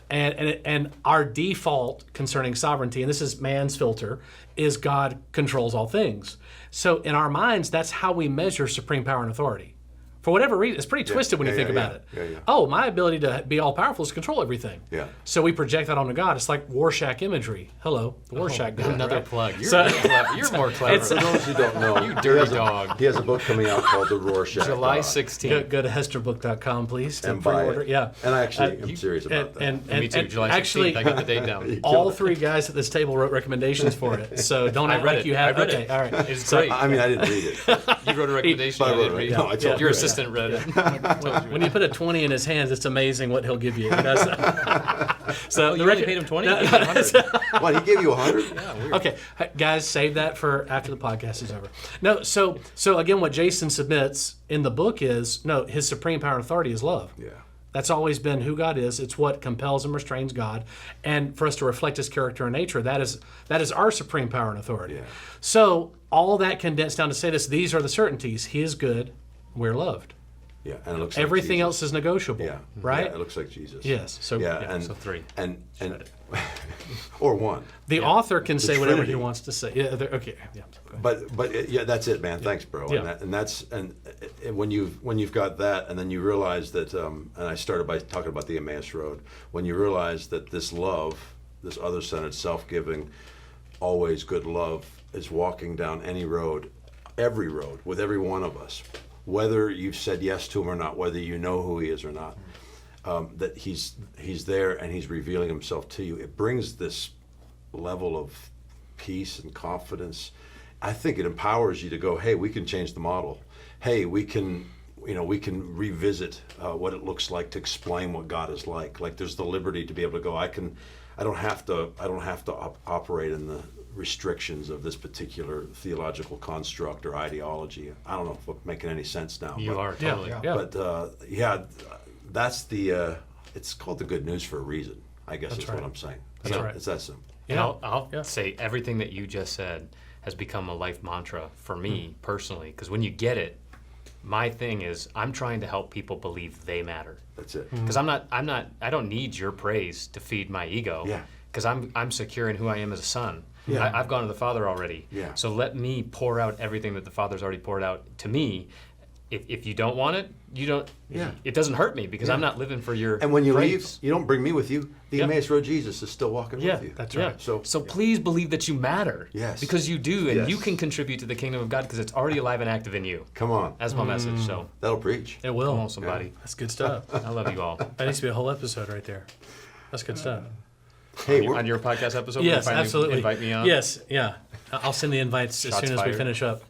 and our default concerning sovereignty, and this is man's filter, is God controls all things. So in our minds, that's how we measure supreme power and authority. For whatever reason, it's pretty twisted when you think about it. Yeah. Oh, my ability to be all powerful is to control everything. Yeah. So we project that onto God. It's like Rorschach imagery. Hello, the Rorschach God. Another right? plug. You're, So- more clever. You're more clever. It's- For those who don't know, You dirty dog. He has a book coming out called The Rorschach July Dog. 16th. Go to hesterbook.com, please, to And buy pre-order. it. Yeah. And I actually am you- serious about that. Me too. July 16th. actually, I got the date down. all 3 guys at this table wrote recommendations for it. So don't I act read like it. you have. I read okay, it. all right. It's So- great. I mean, I didn't read it. You wrote a recommendation. But I I didn't wrote it. read No, it. I told Your you. assistant read it. When you put a 20 in his hands, it's amazing what he'll give you. So You only paid him 20? You paid him 100. What, he gave you 100? Yeah, weird. Okay, guys, save that for after the podcast is over. No, so again, what Jason submits in the book is his supreme power and authority is love. Yeah. That's always been who God is. It's what compels and restrains God, and for us to reflect His character and nature, that is our supreme power and authority. Yeah. So all that condensed down to say this: these are the certainties. He is good. We're loved. Yeah, and it looks Everything like else Jesus. is negotiable. Yeah. Right. Yeah, it looks like Jesus. Yes. So Yeah, and so 3. and or 1. the author can say whatever he Trinity. wants to say. Yeah. Okay. Yeah. But yeah, that's it, man. Thanks, bro. Yeah. And that's when you've got that, and then you realize that. And I started by talking about the Emmaus Road. When you realize that this love, this other-centered, self-giving, always good love, is walking down any road, every road, with every one of us, whether you've said yes to him or not, whether you know who he is or not. that he's there and he's revealing himself to you. It brings this level of peace and confidence. I think it empowers you to go, hey, we can change the model. Hey, we can revisit what it looks like to explain what God is like. Like there's the liberty to be able to go, I don't have to operate in the restrictions of this particular theological construct or ideology. I don't know if I'm making any sense now. You are totally. Yeah. But that's the. It's called the good news for a reason. I guess That's is right. what I'm saying. That's right. It's that simple. And Yeah. I'll say everything that you just said has become a life mantra for me personally. Because when you get it, my thing is I'm trying to help people believe they matter. That's it. Because I don't need your praise to feed my ego. Yeah. Because I'm secure in who I am as a son. Yeah. I've gone to the Father already. Yeah. So let me pour out everything that the Father's already poured out to me. If you don't want it, you don't. Yeah. It doesn't hurt me because Yeah. I'm not living for your. And when you leave, praise. you don't bring me with you. The Yeah. Emmaus Road Jesus is still walking Yeah, with you. That's yeah. right. So Please believe that you matter. Yes. Because you do, and Yes. you can contribute to the kingdom of God because it's already alive and active in you. come on, That's my message. So that'll preach. It will. come on, somebody. That's good stuff. I love you all. That needs to be a whole episode right there. That's good stuff. Hey, On your podcast episode, Yes, when you finally absolutely. invite me on. Yes, yeah. I'll send the invites as Shots soon as we fired. finish up.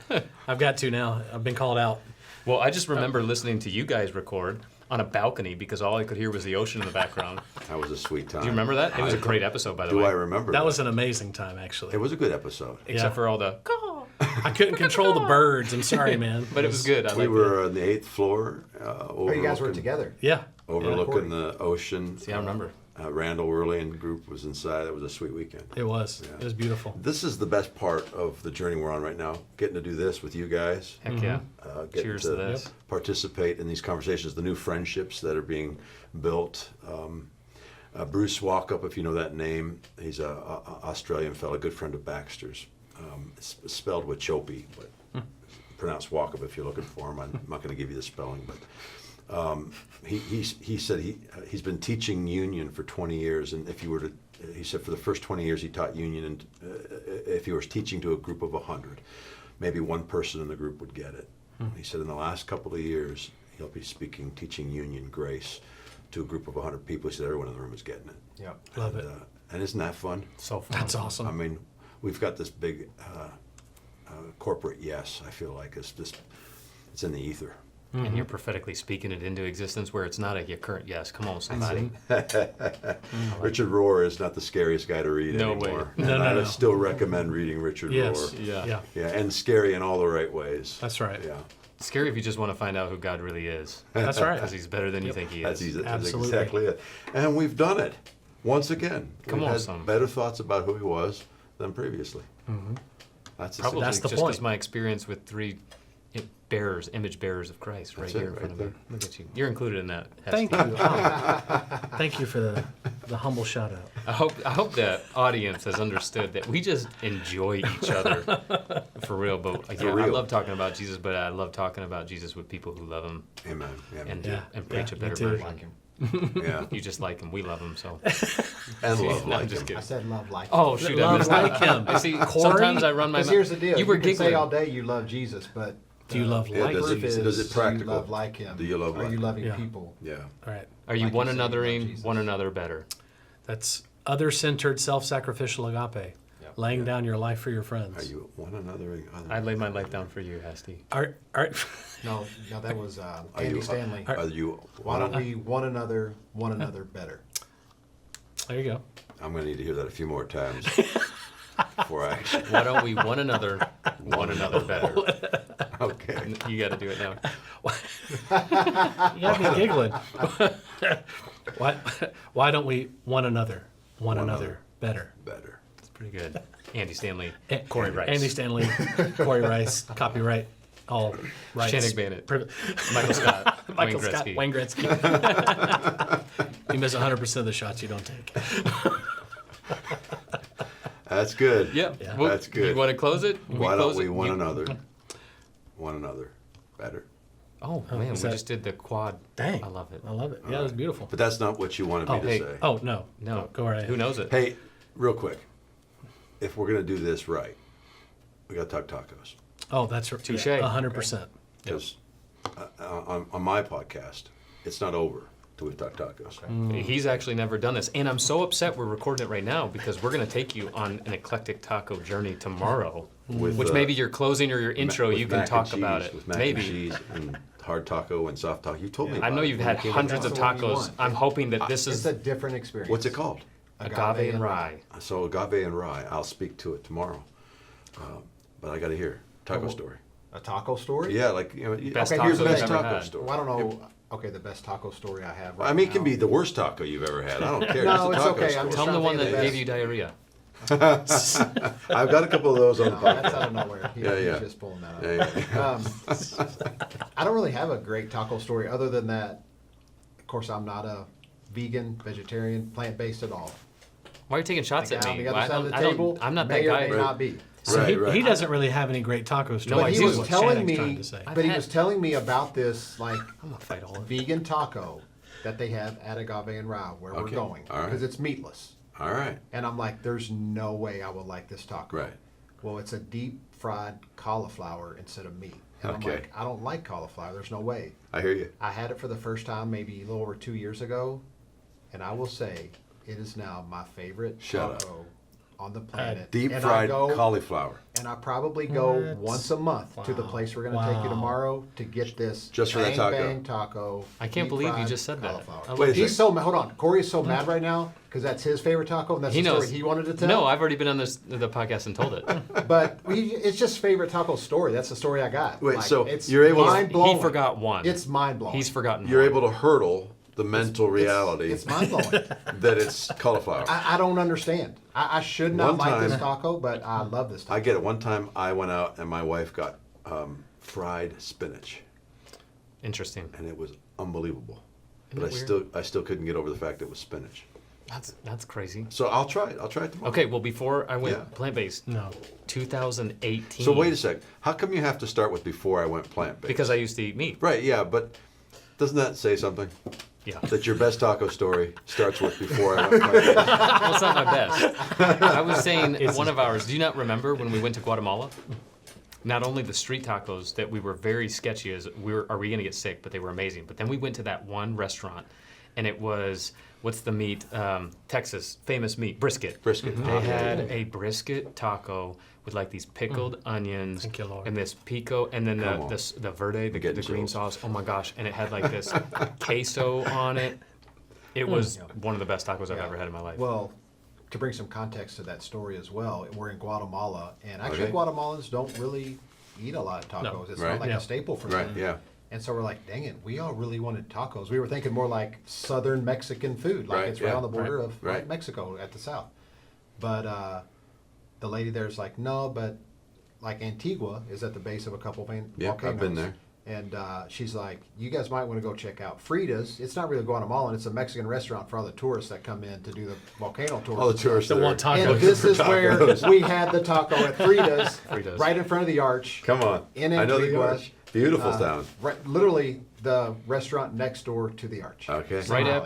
I've got to now. I've been called out. Well, I just remember listening to you guys record on a balcony because all I could hear was the ocean in the background. that was a sweet time. Do you remember that? It was a great episode, by the Do way. I remember That was an amazing time, actually. It was a good episode. Except Yeah. for all the. I couldn't control the birds. I'm sorry, man. But it was good. I We liked were on the 8th floor, Oh, you guys were together. Yeah. overlooking the ocean. See, I remember. Randall Worley and group was inside. It was a sweet weekend. It was. Yeah. It was beautiful. This is the best part of the journey we're on right now. Getting to do this with you guys. Heck yeah. Getting Cheers to this. participate in these conversations, the new friendships that are being built. Bruce Walkup, if you know that name, he's a Australian fellow, a good friend of Baxter's. It's spelled with Chopi, but pronounced Walkup if you're looking for him. I'm not going to give you the spelling, but he said he's been teaching union for 20 years, and if you were to, he said for the first 20 years he taught union, and if he was teaching to a group of 100, maybe one person in the group would get it. He said in the last couple of years he'll be teaching union grace to a group of 100 people. He said everyone in the room is getting it. Yeah. Love it. And isn't that fun? So fun. That's awesome. I mean, we've got this big corporate yes. I feel like it's in the ether. And you're prophetically speaking it into existence where it's not a current yes. Come on, somebody. Richard Rohr is not the scariest guy to read No anymore. way. No, And no, I no. still recommend reading Richard Yes. Rohr. Yeah. Yeah. Yeah, and scary in all the right ways. That's right. Yeah, It's scary if you just want to find out who God really is. That's right. Because he's better than you think he that's, is. that's Absolutely. exactly it. And we've done it once again. Come We've on, had son. better thoughts about who he was than previously. That's the Probably That's the just point. as my experience with three image bearers of Christ right That's here it, in front right of me. there. Look at you. You're included in that. Hester. Thank you. Oh, thank you for the humble shout out. I hope the audience has understood that we just enjoy each other for real. But yeah, I real. love talking about Jesus, but I love talking about Jesus with people who love him Amen. and Yeah. and preach Yeah, a me better too. version. Like him. Yeah. You just like him. We love him. So. And love No, I'm like just him. kidding. I said love like him. Oh shoot! I Love missed like that. him. I see. Corey? Sometimes I run my. Because mouth. here's the deal. You were can say giggling. all day you love Jesus, but Do you love Yeah, like does it- Jesus? does it practical? Do you love like him? Do you love Are like you him? loving Yeah. people? Yeah. All right. Are you Like one you said, you love anothering Jesus. one another better? That's other-centered, self-sacrificial agape. Yep. Laying down your life for your friends. Are you one another? I'd lay my life down for you, Hesty. Are No, that was Are Andy you, Stanley. Are you? Why don't we one another better? there you go. I'm going to need to hear that a few more times before I actually. Why don't we one another better? Okay. You got to do it now. You got me giggling. Why don't we one another better? Better. It's pretty good. Andy Stanley, Eh, Cory Rice, Andy Stanley, Corey Rice, copyright, all rights. Channock Banet, Priv- Michael Scott, Michael Wayne Scott, Gretzky. Wayne Gretzky. You miss 100% of the shots you don't take. That's good. Yeah, Yeah. Well, That's good. You want to close it? Why don't we one You- another better? Oh man, we was that- just did the quad. Dang. I love it. I love it. Yeah, it was beautiful. But that's not what you wanted me Oh, to hey. say. Oh, no. No, Go right ahead. Who knows it? Hey, real quick. If we're going to do this right, we got to talk tacos. Oh, that's right. Touche. 100%. Because on my podcast, it's not over till we talk tacos. He's actually never done this. And I'm so upset we're recording it right now because we're going to take you on an eclectic taco journey tomorrow. Which maybe your closing or your intro, you can talk about it. With mac Maybe. and cheese and hard taco and soft taco. You told me I about know it you've when had you came hundreds of That's the one you tacos. want. I'm hoping that this It's is a different experience. What's it called? agave and rye. So agave and rye. I'll speak to it tomorrow. But I got to hear taco story. A taco story? Yeah, like Best here's the taco best you've ever taco had. story. Well, I don't know. Okay, the best taco story I have. Right I mean, it can now. be the worst taco you've ever had. I don't care. No, Just a it's taco okay. story. I'm Tell them the trying one to that think of the gave you diarrhea. I've got a couple of those on the That's out podcast. of nowhere. He's Yeah. just pulling that out. Yeah. I don't really have a great taco story other than that. Of course, I'm not a vegan, vegetarian, plant-based at all. Why are you taking shots The at guy on me? the Why- other side of the I don't- table I'm not may that or guy. may not be. So Right. he doesn't really have any great taco stories. I But he do. was What telling Channock's trying me, to say. but he had- was telling me about this like I'm gonna fight all of it. vegan taco that they have at Agave and Rye where we're Okay. going All right. because it's meatless. All right. And I'm like, there's no way I would like this taco. Right. Well, it's a deep fried cauliflower instead of meat. And Okay. I'm like, I don't like cauliflower. There's no way. I hear you. I had it for the first time maybe a little over 2 years ago, and I will say it is now my favorite Shut up. taco on the planet. Deep and fried I go, cauliflower. and I probably go What? once a month to the Wow. place we're going to take you Wow. tomorrow to get this Just for that bang, taco. bang taco. I can't deep believe you fried just said that. cauliflower. I love Wait a He's second. so hold on. Corey is so mad right now because that's his favorite taco and that's He the knows. story he wanted to tell. No, I've already been on the podcast and told it. But it's just favorite taco story. That's the story I got. Wait, so it's you're able to- mind blowing. He forgot one. It's mind blowing. He's forgotten You're one. able to hurdle the mental reality It's mind blowing. that it's cauliflower. I don't understand. I should not One like this time- taco, but I love this taco. I get it. One time I went out and my wife got fried spinach, Interesting. and it was unbelievable. Isn't But it weird? I still couldn't get over the fact it was spinach. That's crazy. So I'll try it. I'll try it tomorrow. Okay, well, before I went Yeah. plant-based, No. 2018. So wait a sec. How come you have to start with before I went plant-based? Because I used to eat meat. Right. Yeah, but doesn't that say something? Yeah. That your best taco story starts with before I went plant-based? Well, it's not my best. I was saying one of ours. Do you not remember when we went to Guatemala? Not only the street tacos that we were very sketchy as are we gonna get sick, but they were amazing. But then we went to that one restaurant, and it was what's the meat? Texas famous meat, brisket. Brisket. They Ah, had yeah, yeah. a brisket taco with like these pickled onions Thank you, Lord. and this pico, and then Come on. the verde, the getting green chills. sauce. Oh my gosh! And it had like this queso on it. It was one of the best tacos I've Yeah. ever had in my life. Well, to bring some context to that story as well, we're in Guatemala, and actually Okay. Guatemalans don't really eat a lot of tacos. No. It's Right. not like Yeah. a staple for Right. them. Yeah. And so we're like, dang it, we all really wanted tacos. We were thinking more like southern Mexican food, like Right, it's right yeah, on the border right, of right. like Mexico at the south. But the lady there's like, no, but like Antigua is at the base of a couple of Yeah, volcanoes. I've been there. And she's like, you guys might want to go check out Frida's. It's not really Guatemalan. It's a Mexican restaurant for all the tourists that come in to do the volcano tours. All the tourists That that want are- tacos. And this for is where tacos. we had the taco at Frida's, Frida's. right in front of the arch. Come on. In I know the Antigua. gorge. Beautiful town. Right, literally the restaurant next door to the arch. Okay.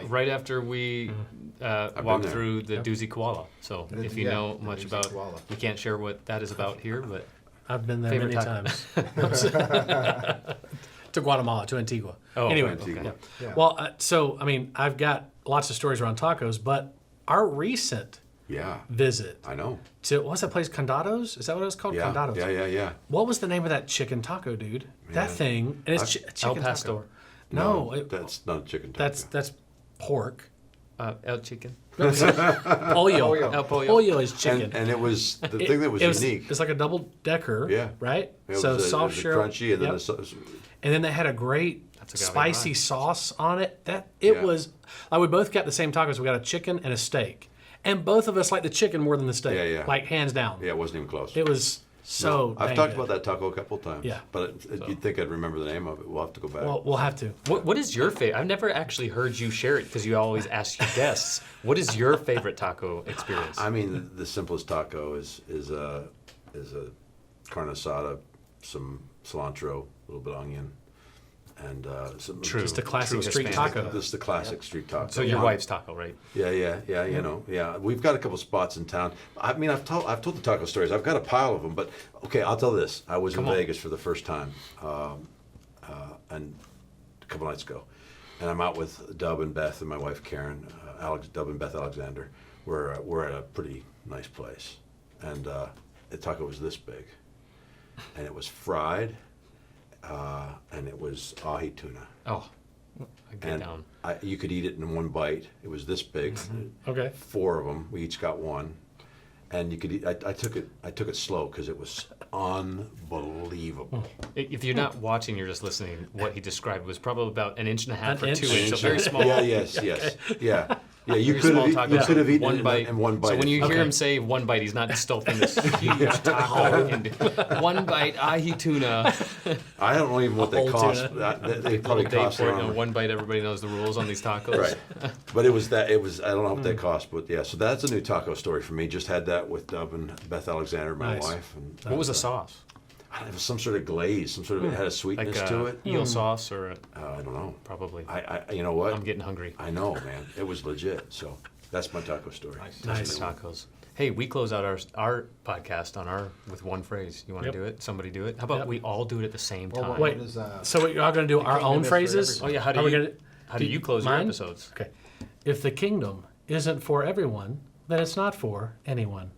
Right after we been walked there. through the Doozy Koala. So if you Yeah, know the much Doozy about, Koala. we can't share what that is about here, but I've been there Favorite many taco. times. To Guatemala, to Antigua. Oh, anyway, Antigua. yeah. Yeah. Well, so I mean, I've got lots of stories around tacos, but our recent Yeah. visit I know. to what's that place? Condados? Is that what it was called? Yeah. Condados. Yeah. What was the name of that chicken taco, dude? That Man. thing, and it's I've- chicken El Pastor, taco. No, that's not chicken taco. that's pork. El Chicken, Pollo. El Pollo. Pollo is chicken. And it was the thing that was it unique. It's like a double decker. Yeah. Right. It So was soft it was shell. crunchy, and then Yep. the sauce. And then they had a great That's agave spicy rye. sauce on it. That it Yeah. was. Like we both got the same tacos. We got a chicken and a steak, and both of us like the chicken more than the steak. Yeah, yeah. Like hands down. Yeah, it wasn't even close. It was so. I've dang talked good. about that taco a couple of times. Yeah. But you'd think I'd remember the name of it. We'll have to go back. Well, we'll have to. What is your favorite? I've never actually heard you share it because you always ask your guests. What is your favorite taco experience? I mean, the simplest taco is a carne asada, some cilantro, a little bit of onion, and some True. Just a classic True street Hispanic. taco. This is the classic street taco. So your wife's taco, right? Yeah. You know, yeah. We've got a couple spots in town. I mean, I've told the taco stories. I've got a pile of them. But okay, I'll tell this. I was Come in on. Vegas for the first time, and a couple nights ago, and I'm out with Dub and Beth and my wife Karen, Dub and Beth Alexander. We're at a pretty nice place, and the taco was this big, and it was fried, and it was ahi tuna. Oh, I get down. You could eat it in one bite. It was this big. Okay. 4 of them. We each got one, and you could eat. I took it slow because it was unbelievable. If you're not watching, you're just listening. What he described was probably about 1.5 inches or 2 inches, so Inch. very small. Yeah. Yes. Yeah. Yeah. You Very small could have eaten one it bite. in one bite. So when you hear him say one bite, he's not stuffing this huge taco into one bite ahi tuna. I don't know even what they whole cost. tuna. They probably Little date cost for it. around. One bite. Everybody knows the rules on these tacos. Right. But it was. I don't know what they cost, but yeah. So that's a new taco story for me. Just had that with Dub and Beth Alexander, my Nice. wife. And What was the sauce? it was some sort of glaze, it had a sweetness Like to it. eel sauce or I don't know. probably. I you know what? I'm getting hungry. I know, man. It was legit. So that's my taco story. Nice. Tacos. Hey, we close out our podcast with one phrase. You want to Yep. do it? Somebody do it? How about Yep. we all do it at the same Well, time? what Wait. is, So we're all going to do our kingdom own is for phrases? everybody. Oh yeah. How do Are we you gonna- how do you close your mine? episodes? Okay. If the kingdom isn't for everyone, then it's not for anyone.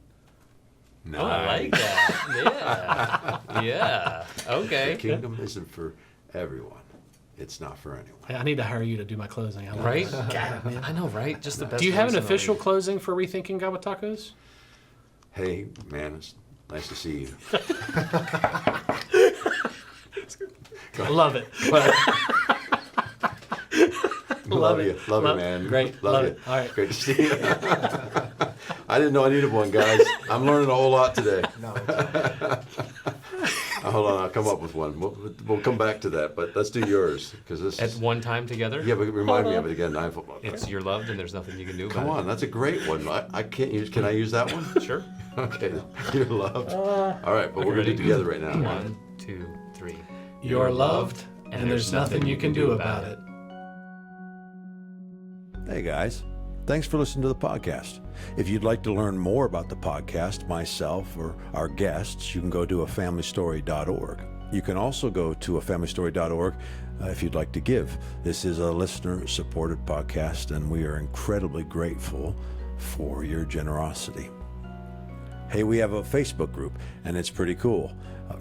Nice. Oh, I like that. Yeah. Yeah. Okay. The kingdom isn't for everyone. It's not for anyone. Hey, I need to hire you to do my closing. I love Right? it. God, man. I know, right? Just the best. Do you have an voice in the official league. closing for Rethinking God with Tacos? Hey, man, it's nice to see you. I love it. Love it. you. Love you, Love- man. great. Love Love you. it. All right. Great to see you. I didn't know I needed one, guys. I'm learning a whole lot today. No, it's Hold on, I'll come up with one. We'll come back to that, but let's do yours because this. At one time together? Yeah, but remind me of it again. It's you're loved and there's nothing you can do about Come on, that's a great one. I can't use. Can I use that one? it. Sure. Okay, you're loved. All right, but we're gonna do it together right now. 1, 2, 3. You're loved, and there's nothing you can do about it. Hey guys, thanks for listening to the podcast. If you'd like to learn more about the podcast, myself, or our guests, you can go to afamilystory.org. You can also go to afamilystory.org if you'd like to give. This is a listener-supported podcast, and we are incredibly grateful for your generosity. Hey, we have a Facebook group, and it's pretty cool.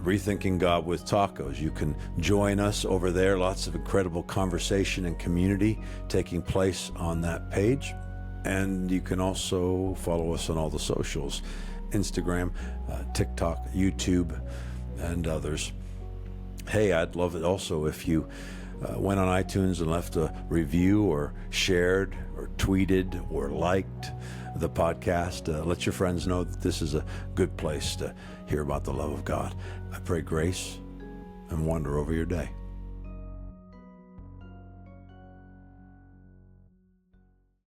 Rethinking God with Tacos. You can join us over there. Lots of incredible conversation and community taking place on that page. And you can also follow us on all the socials, Instagram, TikTok, YouTube, and others. Hey, I'd love it also if you went on iTunes and left a review or shared or tweeted or liked the podcast. Let your friends know that this is a good place to hear about the love of God. I pray grace and wonder over your day.